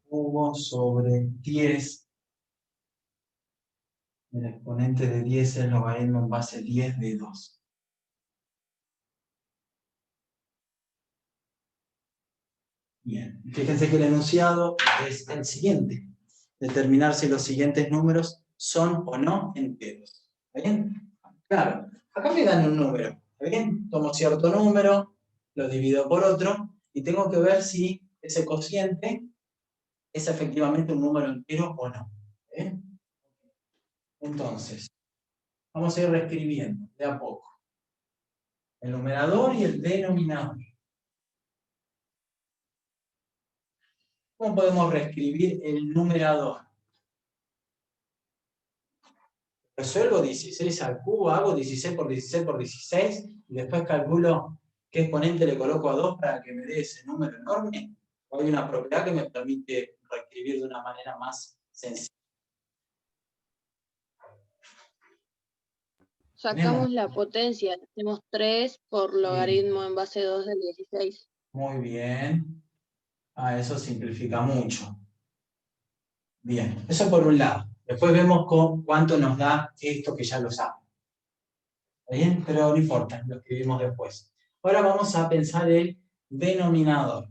cubo sobre 10. El exponente de 10 es el logaritmo en base 10 de 2. Bien, fíjense que el enunciado es el siguiente. Determinar si los siguientes números son o no enteros. ¿Está bien? Claro, acá me dan un número. ¿Está bien? Tomo cierto número, lo divido por otro, y tengo que ver si ese cociente es efectivamente un número entero o no. ¿Está bien? Entonces, vamos a ir reescribiendo de a poco. El numerador y el denominador. ¿Cómo podemos reescribir el numerador? Resuelvo 16 al cubo, hago 16 por 16 por 16, y después calculo qué exponente le coloco a 2 para que me dé ese número enorme. ¿O hay una propiedad que me permite reescribir de una manera más sencilla? Sacamos la potencia, hacemos 3 por logaritmo en base 2 del 16. Muy bien. Eso simplifica mucho. Bien, eso por un lado. Después vemos cuánto nos da esto que ya lo saben. ¿Está bien? Pero no importa, lo escribimos después. Ahora vamos a pensar el denominador.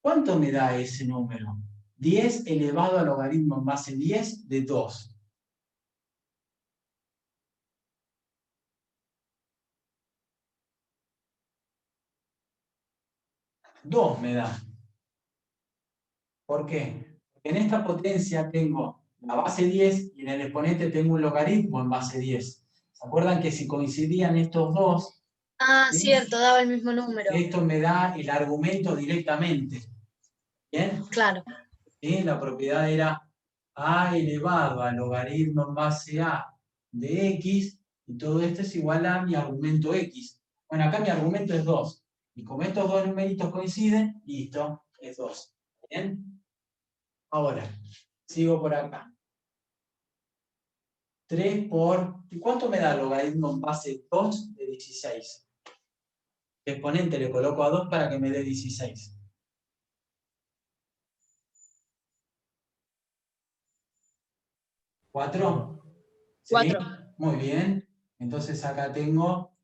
¿Cuánto me da ese número? 10 elevado al logaritmo en base 10 de 2. Dos me da. ¿Por qué? Porque en esta potencia tengo la base 10 y en el exponente tengo un logaritmo en base 10. ¿Se acuerdan que si coincidían estos dos, Ah, ¿sí? cierto, daba el mismo número. Esto me da el argumento directamente? ¿Bien? Claro. ¿Sí? La propiedad era a elevado al logaritmo en base a de x, y todo esto es igual a mi argumento x. Bueno, acá mi argumento es 2. Y como estos dos numeritos coinciden, listo, es 2. ¿Bien? Ahora, sigo por acá. 3 por... ¿Y cuánto me da el logaritmo en base 2 de 16? ¿Qué exponente le coloco a 2 para que me dé 16? ¿4? ¿Sí? 4. Muy bien. Entonces acá tengo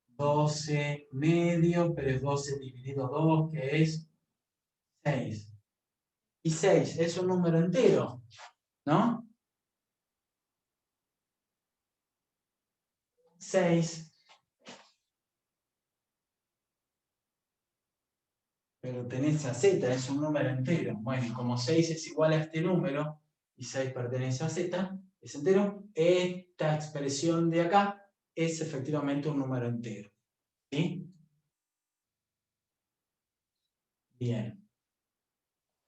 12 medio, pero es 12 dividido 2, que es 6. Y 6 es un número entero, ¿no? 6. Pertenece a z, es un número entero. Bueno, y como 6 es igual a este número, y 6 pertenece a z, es entero, esta expresión de acá es efectivamente un número entero. ¿Sí? Bien.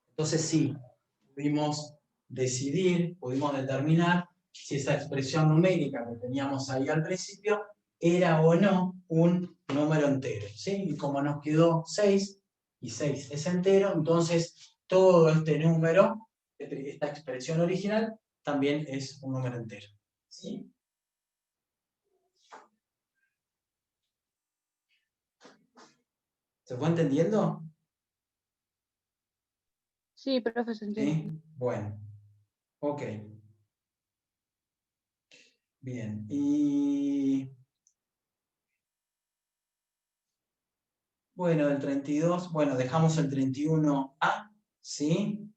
Entonces sí, pudimos decidir, pudimos determinar si esa expresión numérica que teníamos ahí al principio era o no un número entero. ¿Sí? Y como nos quedó 6, y 6 es entero, entonces todo este número, esta expresión original, también es un número entero. ¿Sí? ¿Se fue entendiendo? Sí, profe, se entiende. ¿Sí? Bueno, ok. Bien, y... Bueno, el 32, bueno, dejamos el 31A, ¿sí?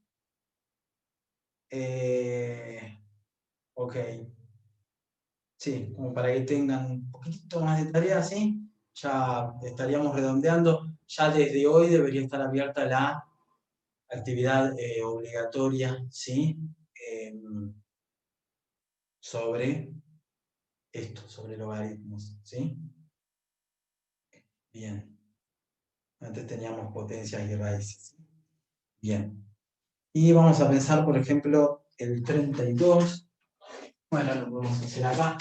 Ok. Sí, como para que tengan un poquito más de tarea, ¿sí? Ya estaríamos redondeando. Ya desde hoy debería estar abierta la actividad obligatoria, ¿sí? Sobre esto, sobre logaritmos, ¿sí? Bien. Antes teníamos potencias y raíces. Bien. Y vamos a pensar, por ejemplo, el 32. Bueno, lo podemos hacer acá.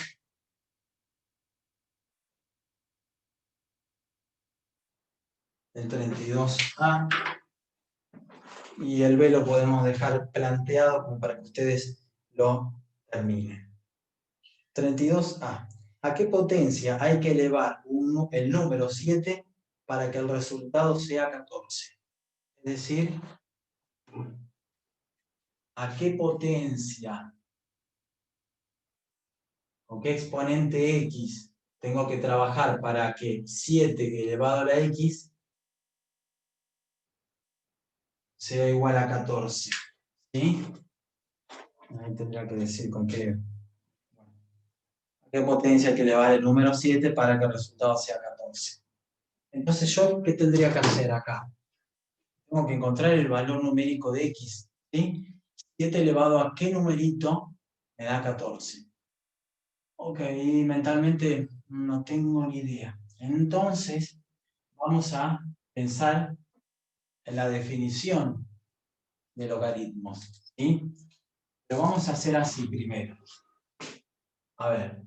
El 32A. Y el B lo podemos dejar planteado como para que ustedes lo terminen. 32A. ¿A qué potencia hay que elevar el número 7 para que el resultado sea 14? Es decir, ¿a qué potencia o qué exponente X tengo que trabajar para que 7 elevado a la X sea igual a 14? ¿Sí? Ahí tendría que decir con qué potencia hay que elevar el número 7 para que el resultado sea 14. Entonces, ¿yo qué tendría que hacer acá? Tengo que encontrar el valor numérico de X. ¿Sí? 7 elevado a qué numerito me da 14. Ok, mentalmente no tengo ni idea. Entonces, vamos a pensar en la definición de logaritmos. ¿Sí? Lo vamos a hacer así primero. A ver.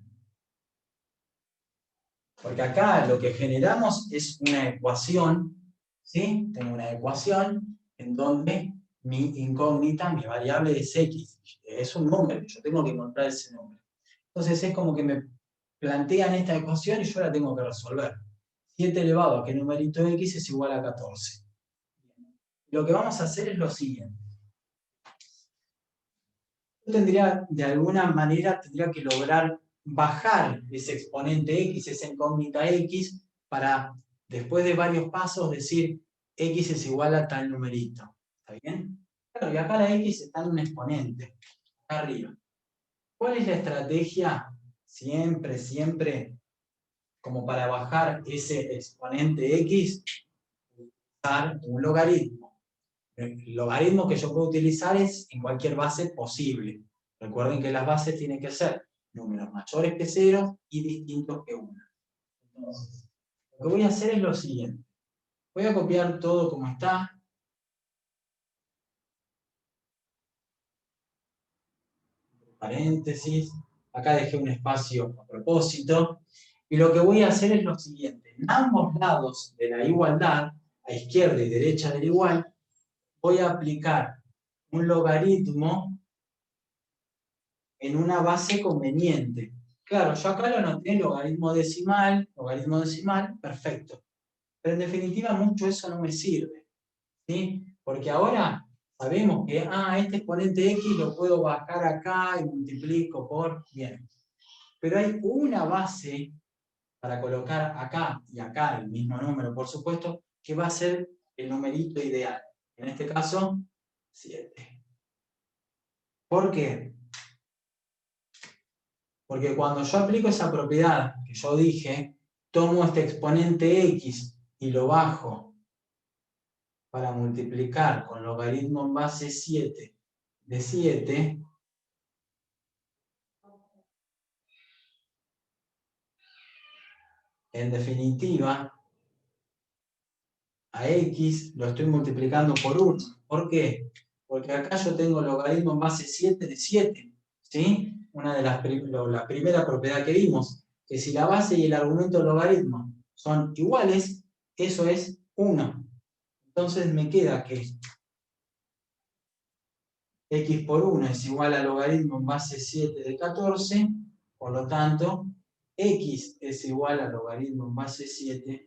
Porque acá lo que generamos es una ecuación, ¿sí? Tengo una ecuación en donde mi incógnita, mi variable es X. Es un número, yo tengo que encontrar ese número. Entonces es como que me plantean esta ecuación y yo la tengo que resolver. 7 elevado a qué numerito X es igual a 14. Lo que vamos a hacer es lo siguiente. Yo tendría, de alguna manera, tendría que lograr bajar ese exponente X, esa incógnita X, para después de varios pasos decir X es igual a tal numerito. ¿Está bien? Claro, y acá la X está en un exponente, acá arriba. ¿Cuál es la estrategia? Siempre, como para bajar ese exponente X, usar un logaritmo. El logaritmo que yo puedo utilizar es en cualquier base posible. Recuerden que las bases tienen que ser números mayores que 0 y distintos que 1. Entonces, lo que voy a hacer es lo siguiente. Voy a copiar todo como está. Paréntesis. Acá dejé un espacio a propósito. Y lo que voy a hacer es lo siguiente. En ambos lados de la igualdad, a izquierda y derecha del igual, voy a aplicar un logaritmo en una base conveniente. Claro, yo acá lo anoté logaritmo decimal, perfecto. Pero en definitiva mucho eso no me sirve. ¿Sí? Porque ahora sabemos que este exponente X lo puedo bajar acá y multiplico por... Bien. Pero hay una base para colocar acá y acá el mismo número, por supuesto, que va a ser el numerito ideal. En este caso, 7. ¿Por qué? Porque cuando yo aplico esa propiedad que yo dije, tomo este exponente X y lo bajo para multiplicar con logaritmo en base 7 de 7, en definitiva, a X lo estoy multiplicando por 1. ¿Por qué? Porque acá yo tengo logaritmo en base 7 de 7. ¿Sí? Una de la primera propiedad que vimos, que si la base y el argumento del logaritmo son iguales, eso es 1. Entonces me queda que X por 1 es igual al logaritmo en base 7 de 14, por lo tanto, X es igual al logaritmo en base 7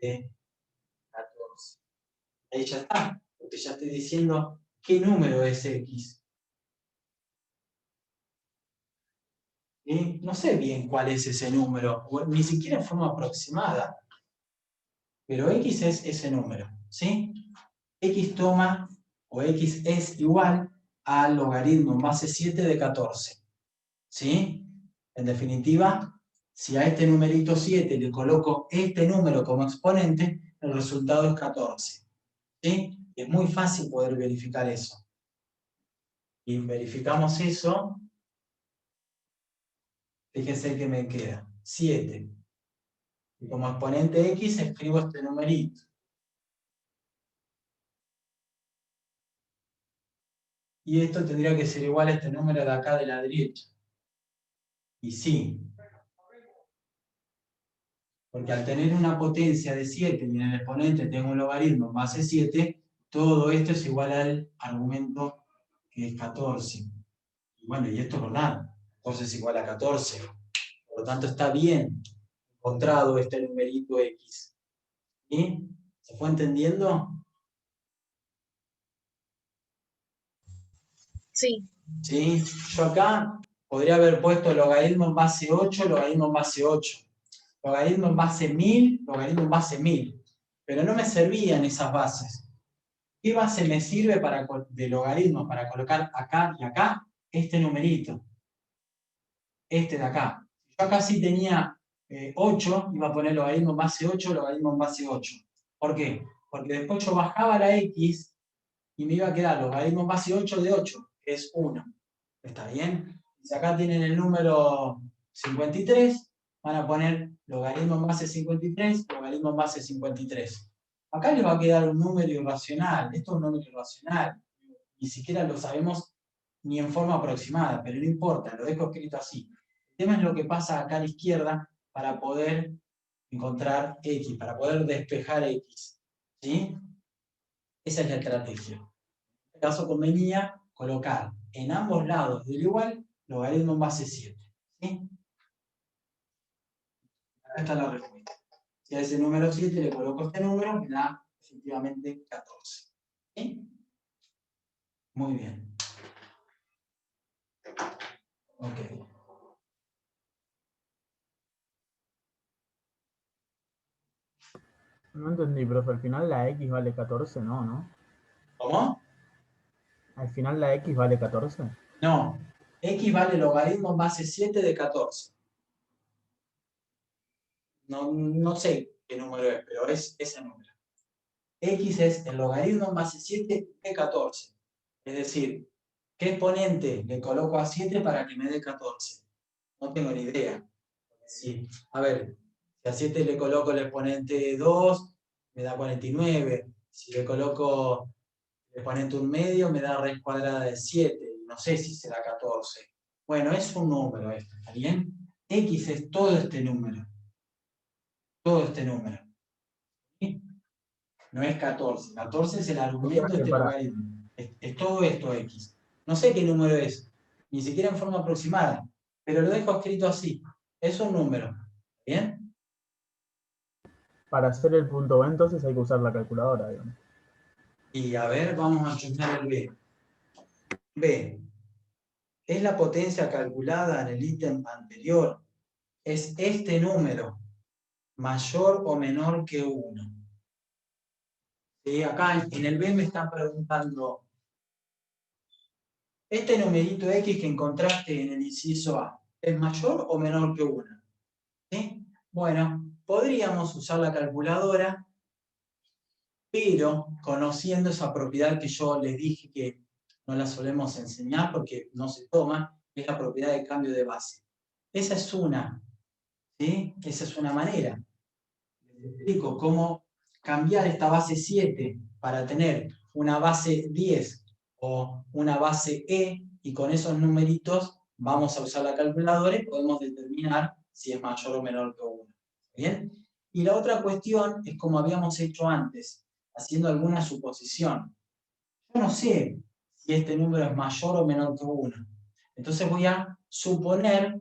de 14. Ahí ya está, porque ya estoy diciendo qué número es X. ¿Sí? No sé bien cuál es ese número, ni siquiera en forma aproximada, pero X es ese número. ¿Sí? X toma, o X es igual al logaritmo en base 7 de 14. ¿Sí? En definitiva, si a este numerito 7 le coloco este número como exponente, el resultado es 14. ¿Sí? Es muy fácil poder verificar eso. Y verificamos eso. Fíjense que me queda 7. Y como exponente x escribo este numerito. Y esto tendría que ser igual a este número de acá de la derecha. Y sí. Porque al tener una potencia de 7 y en el exponente tengo un logaritmo en base 7, todo esto es igual al argumento que es 14. Y bueno, y esto es verdad. 14 es igual a 14. Por lo tanto, está bien encontrado este numerito x. ¿Sí? ¿Se fue entendiendo? Sí, ¿Sí? Yo acá podría haber puesto logaritmo en base 8, logaritmo en base 8. Logaritmo en base 1000, logaritmo en base 1000. Pero no me servían esas bases. ¿Qué base me sirve de logaritmo para colocar acá y acá? Este numerito. Este de acá. Yo acá sí tenía 8, iba a poner logaritmo en base 8, logaritmo en base 8. ¿Por qué? Porque después yo bajaba la x y me iba a quedar logaritmo en base 8 de 8, que es 1. ¿Está bien? Si acá tienen el número 53, van a poner logaritmo en base 53, logaritmo en base 53. Acá les va a quedar un número irracional. Esto es un número irracional. Ni siquiera lo sabemos ni en forma aproximada, pero no importa, lo dejo escrito así. El tema es lo que pasa acá a la izquierda para poder encontrar x, para poder despejar x. ¿Sí? Esa es la estrategia. En este caso convenía colocar en ambos lados del igual logaritmo en base 7. ¿Sí? Acá está la respuesta. Si a ese número 7 le coloco este número, me da efectivamente 14. ¿Sí? Muy bien. Ok. No entendí, profe. Al final la X vale 14, ¿no? ¿Cómo? Al final la X vale 14. No. X vale logaritmo en base 7 de 14. No sé qué número es, pero es ese número. X es el logaritmo en base 7 de 14. Es decir, ¿qué exponente le coloco a 7 para que me dé 14? No tengo ni idea. Sí. A ver, si a 7 le coloco el exponente 2, me da 49. Si le coloco el exponente 1/2, me da raíz cuadrada de 7. No sé si será 14. Bueno, es un número esto, ¿está bien? X es todo este número. Todo este número. ¿Sí? No es 14. 14 es el argumento de este logaritmo. Es todo esto x. No sé qué número es, ni siquiera en forma aproximada, pero lo dejo escrito así. Es un número. ¿Bien? Para hacer el punto B, entonces hay que usar la calculadora, digamos. Y a ver, vamos a checar el B. B. Es la potencia calculada en el ítem anterior. Es este número mayor o menor que 1. ¿Sí? Acá en el B me están preguntando, ¿este numerito x que encontraste en el inciso A es mayor o menor que 1? ¿Sí? Bueno, podríamos usar la calculadora, pero conociendo esa propiedad que yo les dije que no la solemos enseñar porque no se toma, es la propiedad de cambio de base. Esa es una, ¿sí? Esa es una manera. Les explico cómo cambiar esta base 7 para tener una base 10 o una base E, y con esos numeritos vamos a usar la calculadora y podemos determinar si es mayor o menor que 1. ¿Bien? Y la otra cuestión es como habíamos hecho antes, haciendo alguna suposición. Yo no sé si este número es mayor o menor que 1. Entonces voy a suponer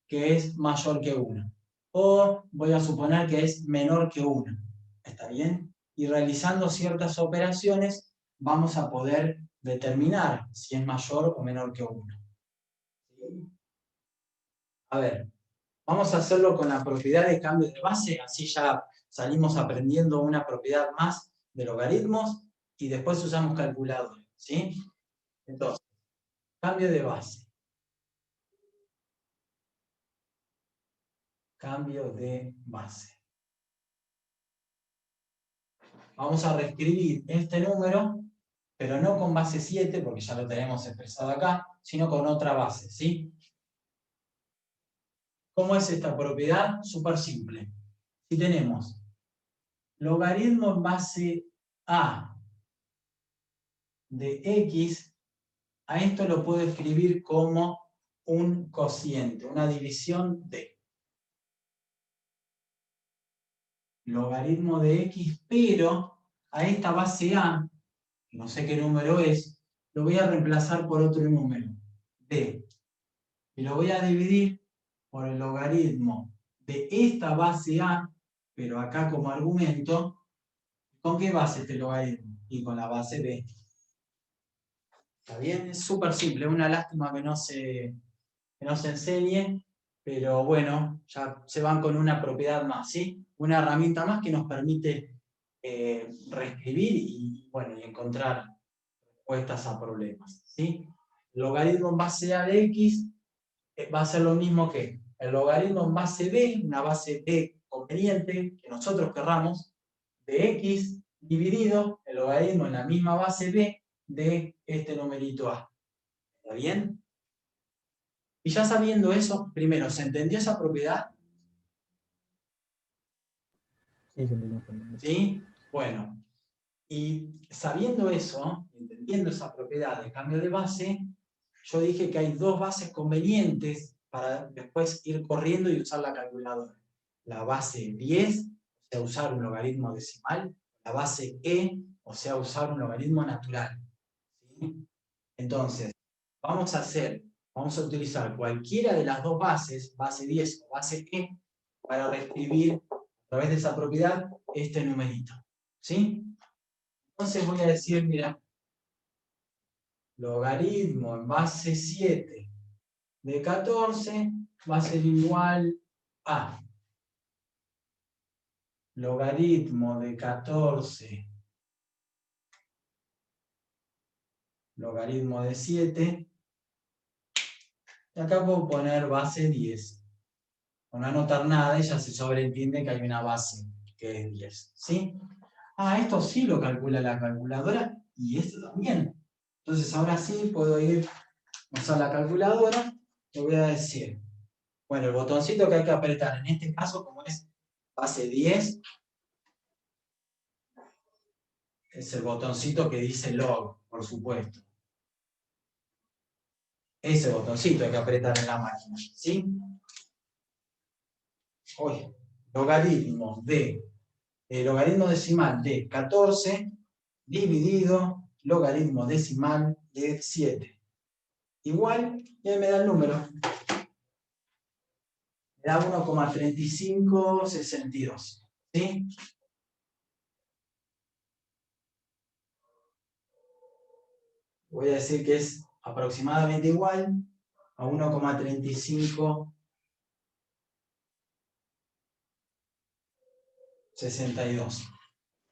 que es mayor que 1. O voy a suponer que es menor que 1. ¿Está bien? Y realizando ciertas operaciones vamos a poder determinar si es mayor o menor que 1. ¿Sí? A ver, vamos a hacerlo con la propiedad de cambio de base, así ya salimos aprendiendo una propiedad más de logaritmos y después usamos calculadora. ¿Sí? Entonces, cambio de base. Cambio de base. vamos a reescribir este número, pero no con base 7, porque ya lo tenemos expresado acá, sino con otra base, ¿sí? ¿Cómo es esta propiedad? Súper simple. Si tenemos logaritmo en base a de x, a esto lo puedo escribir como un cociente, una división de logaritmo de x, pero a esta base a, no sé qué número es, lo voy a reemplazar por otro número, d, y lo voy a dividir por el logaritmo de esta base a, pero acá como argumento. ¿Con qué base este logaritmo? Y con la base b. ¿Está bien? Es súper simple, es una lástima que no se enseñe, pero bueno, ya se van con una propiedad más, ¿sí? Una herramienta más que nos permite reescribir y, bueno, y encontrar respuestas a problemas, ¿sí? El logaritmo en base a de x va a ser lo mismo que el logaritmo en base b, una base b conveniente que nosotros querramos, de x dividido el logaritmo en la misma base b de este numerito a. ¿Está bien? Y ya sabiendo eso, primero, ¿se entendió esa propiedad? Sí, se entendió. ¿Sí? Bueno, y sabiendo eso, entendiendo esa propiedad de cambio de base, yo dije que hay dos bases convenientes para después ir corriendo y usar la calculadora. La base 10, o sea, usar un logaritmo decimal, la base e, o sea, usar un logaritmo natural. ¿Sí? Entonces, vamos a utilizar cualquiera de las dos bases, base 10 o base e, para reescribir a través de esa propiedad este numerito. ¿Sí? Entonces voy a decir, mira, logaritmo en base 7 de 14 va a ser igual a logaritmo de 14 logaritmo de 7, y acá puedo poner base 10. Con no anotar nada, y ya se sobreentiende que hay una base que es 10. ¿Sí? Esto sí lo calcula la calculadora, y esto también. Entonces ahora sí puedo ir a usar la calculadora, le voy a decir, bueno, el botoncito que hay que apretar, en este caso, como es base 10, es el botoncito que dice log, por supuesto. Ese botoncito hay que apretar en la máquina, ¿sí? Oye, logaritmo decimal de 14 dividido logaritmo decimal de 7. Igual, y ahí me da el número. Me da 1,3562. ¿Sí? Voy a decir que es aproximadamente igual a 1,3562.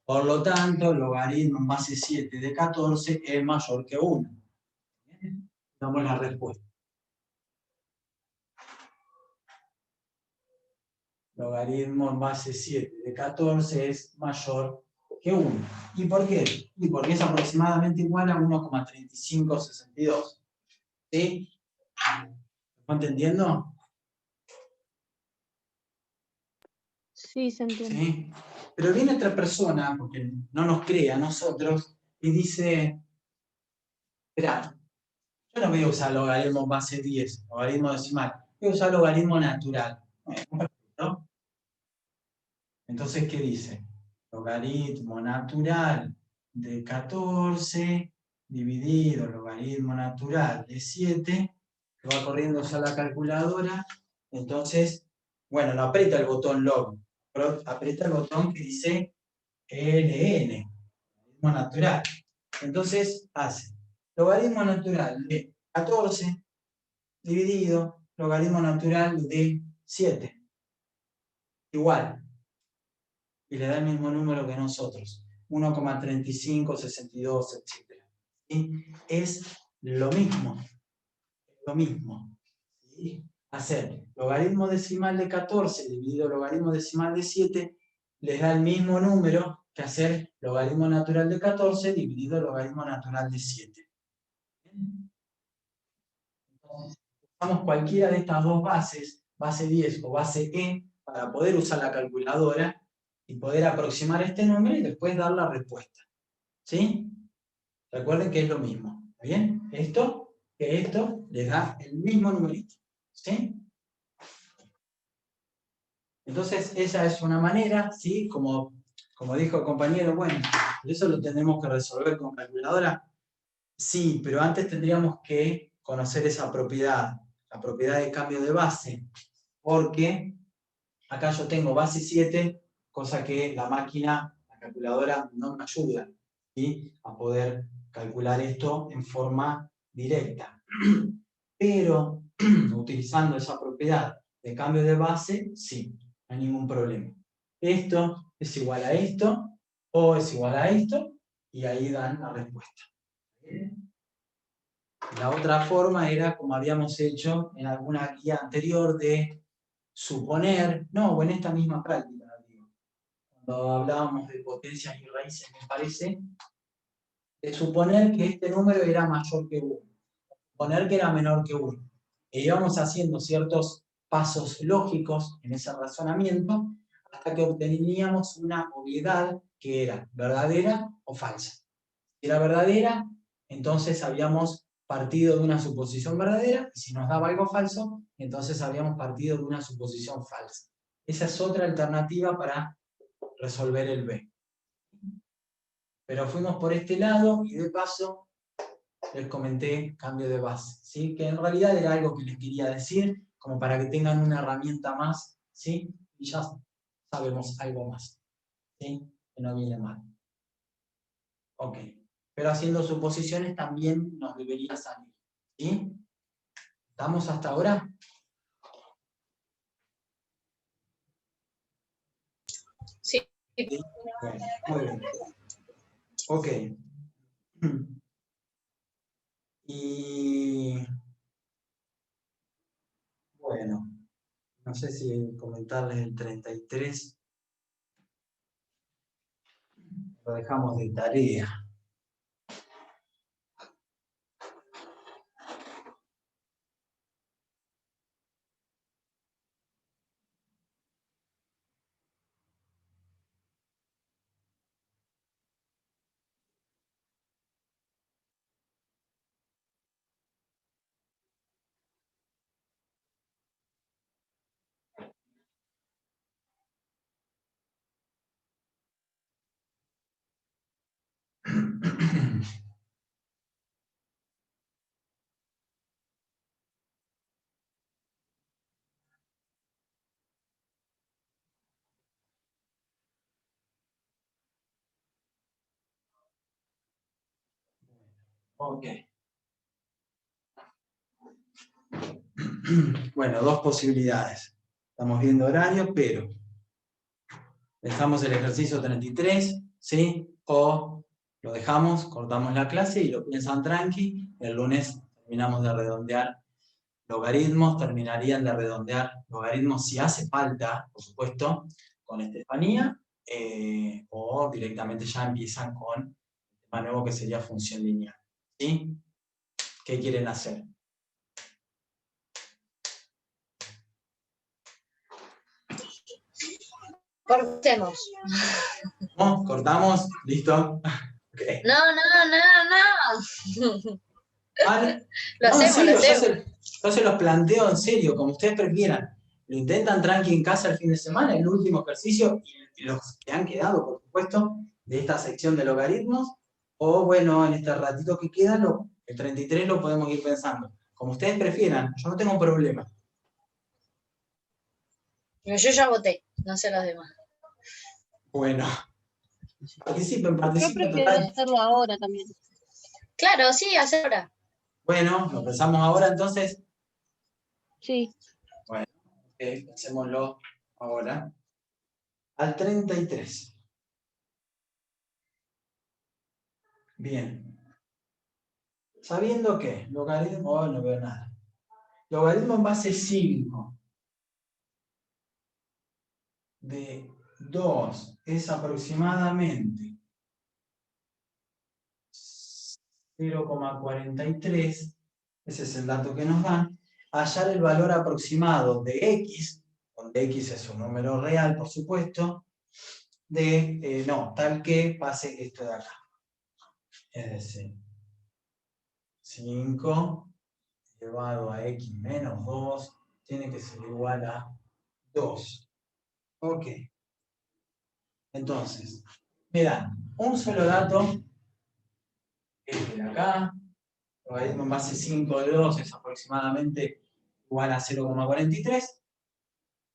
Por lo tanto, el logaritmo en base 7 de 14 es mayor que 1. Damos la respuesta. Logaritmo en base 7 de 14 es mayor que 1. ¿Y por qué? Y porque es aproximadamente igual a 1,3562. ¿Sí? ¿Está entendiendo? Sí, se entiende. ¿Sí? Pero viene otra persona, porque no nos cree a nosotros, y dice, espera, yo no voy a usar logaritmo base 10, logaritmo decimal, voy a usar logaritmo natural. ¿No? Entonces, ¿qué dice? Logaritmo natural de 14 dividido logaritmo natural de 7, que va corriendo ya la calculadora. Entonces, bueno, no aprieta el botón log, pero aprieta el botón que dice ln, logaritmo natural. Entonces hace logaritmo natural de 14 dividido logaritmo natural de 7. Igual. Y le da el mismo número que nosotros. 1,3562, etc. ¿Sí? Es lo mismo. Lo mismo. ¿Sí? Hacer logaritmo decimal de 14 dividido logaritmo decimal de 7 les da el mismo número que hacer logaritmo natural de 14 dividido logaritmo natural de 7. Entonces, usamos cualquiera de estas dos bases, base 10 o base E, para poder usar la calculadora y poder aproximar este número y después dar la respuesta. ¿Sí? Recuerden que es lo mismo. ¿Bien? Esto les da el mismo numerito. ¿Sí? Entonces, esa es una manera, ¿sí? Como dijo el compañero, bueno, eso lo tenemos que resolver con calculadora. Sí, pero antes tendríamos que conocer esa propiedad, la propiedad de cambio de base, porque acá yo tengo base 7, cosa que la máquina, la calculadora, no me ayuda, ¿sí? A poder calcular esto en forma directa. Pero, utilizando esa propiedad de cambio de base, sí, no hay ningún problema. Esto es igual a esto, o es igual a esto, y ahí dan la respuesta. La otra forma era, como habíamos hecho en alguna guía anterior, de suponer, no, o en esta misma práctica, digo, cuando hablábamos de potencias y raíces, me parece, de suponer que este número era mayor que 1, suponer que era menor que 1. E íbamos haciendo ciertos pasos lógicos en ese razonamiento hasta que obteníamos una obviedad que era verdadera o falsa. Si era verdadera, entonces habíamos partido de una suposición verdadera, y si nos daba algo falso, entonces habíamos partido de una suposición falsa. Esa es otra alternativa para resolver el B. Pero fuimos por este lado, y de paso les comenté cambio de base, ¿sí? Que en realidad era algo que les quería decir, como para que tengan una herramienta más, ¿sí? Y ya sabemos algo más, ¿sí? Que no viene mal. Ok. Pero haciendo suposiciones también nos debería salir, ¿sí? ¿Estamos hasta ahora? Sí. ¿Sí? Bueno, muy bien. Ok. Y bueno, no sé si comentarles el 33. Lo dejamos de tarea. Ok. Bueno, dos posibilidades. Estamos viendo horario, pero dejamos el ejercicio 33, ¿sí? O lo dejamos, cortamos la clase y lo piensan tranqui. El lunes terminamos de redondear logaritmos, terminarían de redondear logaritmos si hace falta, por supuesto, con Estefanía, o directamente ya empiezan con el tema nuevo que sería función lineal. ¿Sí? ¿Qué quieren hacer? Cortemos. ¿No? ¿Cortamos? ¿Listo? Okay. No. Lo No, en hacemos, serio, lo hacemos. yo se los planteo en serio, como ustedes prefieran. Lo intentan tranqui en casa el fin de semana, el último ejercicio, y los que han quedado, por supuesto, de esta sección de logaritmos, o bueno, en este ratito que queda, el 33 lo podemos ir pensando. Como ustedes prefieran, yo no tengo problema. Yo ya voté, no sé los demás. Bueno, participen, Yo prefiero total. hacerlo ahora también. Claro, sí, hace ahora. Bueno, lo pensamos ahora entonces. Sí. Bueno, pensémoslo ahora. Al 33. Bien. Sabiendo que logaritmo, no veo nada. Logaritmo en base 5 de 2 es aproximadamente 0,43, ese es el dato que nos dan, hallar el valor aproximado de x, donde x es un número real, por supuesto, de, tal que pase esto de acá. Es decir, 5 elevado a x menos 2 tiene que ser igual a 2. Ok. Entonces, me dan un solo dato, este de acá, logaritmo en base 5 de 2 es aproximadamente igual a 0,43,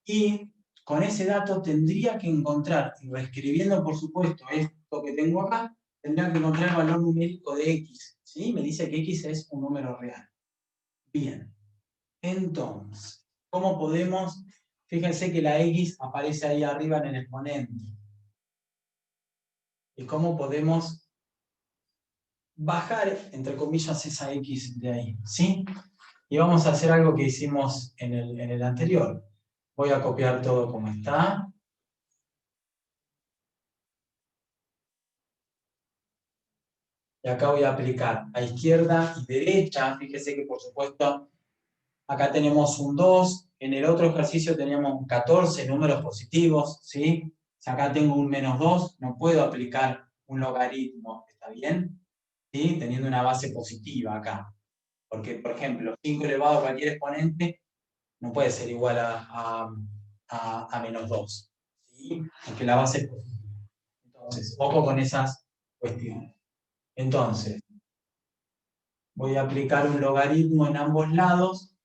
y con ese dato tendría que encontrar, y reescribiendo por supuesto esto que tengo acá, tendría que encontrar el valor numérico de x, ¿sí? Me dice que x es un número real. Bien, entonces, ¿cómo podemos? Fíjense que la x aparece ahí arriba en el exponente. ¿Y cómo podemos bajar, entre comillas, esa x de ahí? ¿Sí? Y vamos a hacer algo que hicimos en el anterior. Voy a copiar todo como está. Y acá voy a aplicar a izquierda y derecha. Fíjese que por supuesto acá tenemos un 2. En el otro ejercicio teníamos 14 números positivos. ¿Sí? Si acá tengo un menos 2, no puedo aplicar un logaritmo. ¿Está bien? ¿Sí? Teniendo una base positiva acá. Porque, por ejemplo, 5 elevado a cualquier exponente no puede ser igual a menos 2. ¿Sí? Porque la base es positiva. Entonces, ojo con esas cuestiones. Entonces, voy a aplicar un logaritmo en ambos lados,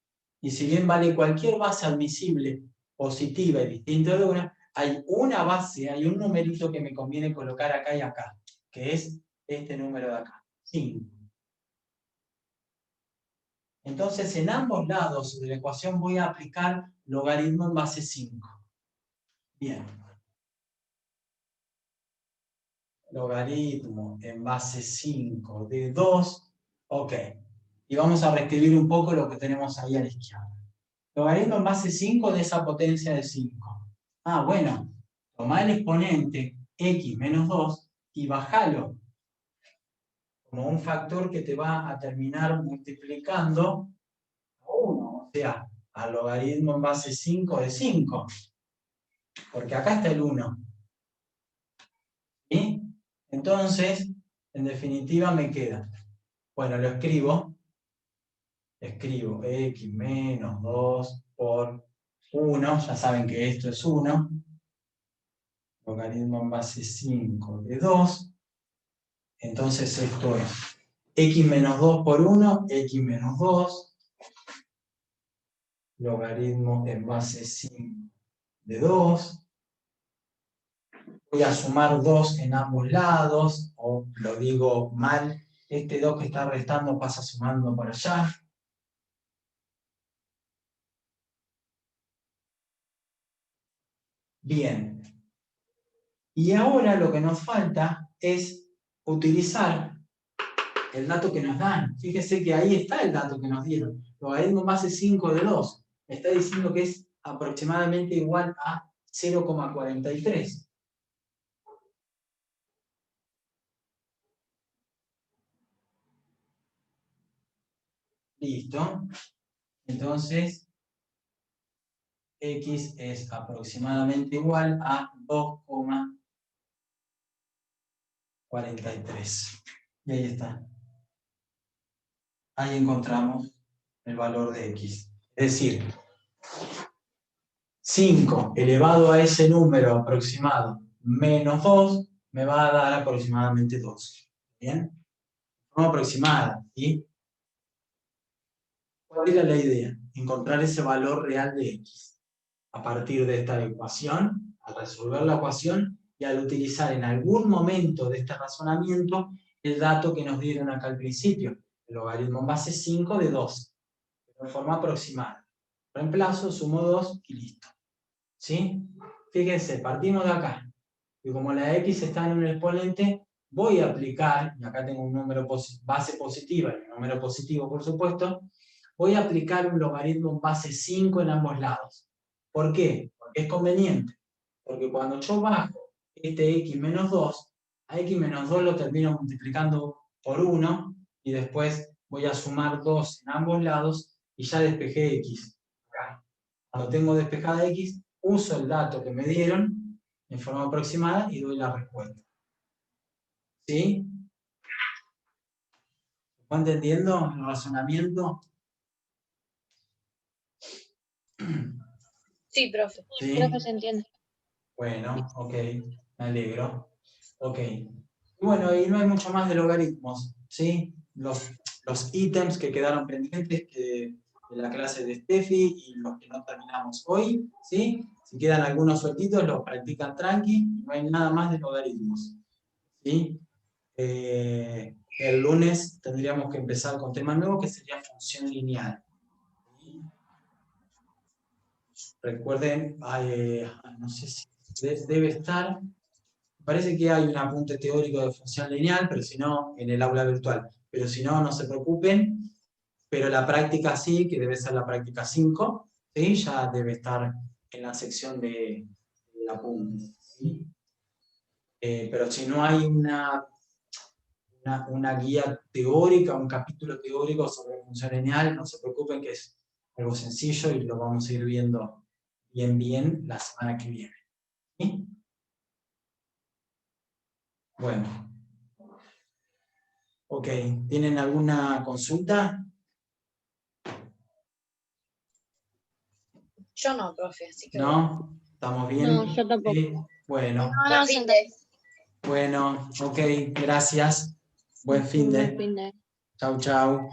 y si bien vale cualquier base admisible positiva y distinta de una, hay una base, hay un numerito que me conviene colocar acá y acá, que es este número de acá, 5. Entonces, en ambos lados de la ecuación voy a aplicar logaritmo en base 5. Bien. Logaritmo en base 5 de 2. Ok. Y vamos a reescribir un poco lo que tenemos ahí a la izquierda. Logaritmo en base 5 de esa potencia de 5. Ah, bueno. Tomá el exponente x menos 2 y bajalo como un factor que te va a terminar multiplicando a 1. O sea, al logaritmo en base 5 de 5. Porque acá está el 1. ¿Sí? Entonces, en definitiva me queda. Bueno, lo escribo. Escribo x menos 2 por 1. Ya saben que esto es 1. Logaritmo en base 5 de 2. Entonces esto es x menos 2 por 1, x menos 2. Logaritmo en base 5 de 2. Voy a sumar 2 en ambos lados, o lo digo mal, este 2 que está restando pasa sumando por allá. Bien. Y ahora lo que nos falta es utilizar el dato que nos dan. Fíjese que ahí está el dato que nos dieron. Logaritmo en base 5 de 2. Me está diciendo que es aproximadamente igual a 0,43. Listo. Entonces, x es aproximadamente igual a 2,43. Y ahí está. Ahí encontramos el valor de x. Es decir, 5 elevado a ese número aproximado menos 2 me va a dar aproximadamente 2. ¿Bien? De forma aproximada. ¿Sí? ¿Cuál era la idea? Encontrar ese valor real de x. A partir de esta ecuación, al resolver la ecuación y al utilizar en algún momento de este razonamiento el dato que nos dieron acá al principio, el logaritmo en base 5 de 2, de forma aproximada. Reemplazo, sumo 2 y listo. ¿Sí? Fíjense, partimos de acá. Y como la x está en un exponente, voy a aplicar, y acá tengo un número base positiva y un número positivo por supuesto, voy a aplicar un logaritmo en base 5 en ambos lados. ¿Por qué? Porque es conveniente. Porque cuando yo bajo este x menos 2, a x menos 2 lo termino multiplicando por 1, y después voy a sumar 2 en ambos lados, y ya despejé x. Acá. Cuando tengo despejada x, uso el dato que me dieron en forma aproximada y doy la respuesta. ¿Sí? ¿Va entendiendo el razonamiento? Sí, profe. ¿Sí? Creo que se entiende. Bueno, ok, me alegro. Ok. Y bueno, y no hay mucho más de logaritmos, ¿sí? Los ítems que quedaron pendientes de la clase de Steffi y los que no terminamos hoy, ¿sí? Si quedan algunos sueltitos, los practican tranqui, no hay nada más de logaritmos, ¿sí? El lunes tendríamos que empezar con tema nuevo, que sería función lineal. ¿Sí? Recuerden, no sé si debe estar, parece que hay un apunte teórico de función lineal, pero si no, en el aula virtual. Pero si no, no se preocupen, pero la práctica sí, que debe ser la práctica 5, ¿sí? Ya debe estar en la sección de apuntes, ¿sí? Pero si no hay una guía teórica, un capítulo teórico sobre función lineal, no se preocupen, que es algo sencillo y lo vamos a ir viendo bien la semana que viene. ¿Sí? Bueno. Ok, ¿tienen alguna consulta? Yo no, profe, así que ¿No? ¿Estamos bien? No, yo tampoco. ¿Sí? Bueno, buen fin de. bueno, ok, gracias. Buen fin Buen de. fin de. Chau, chau.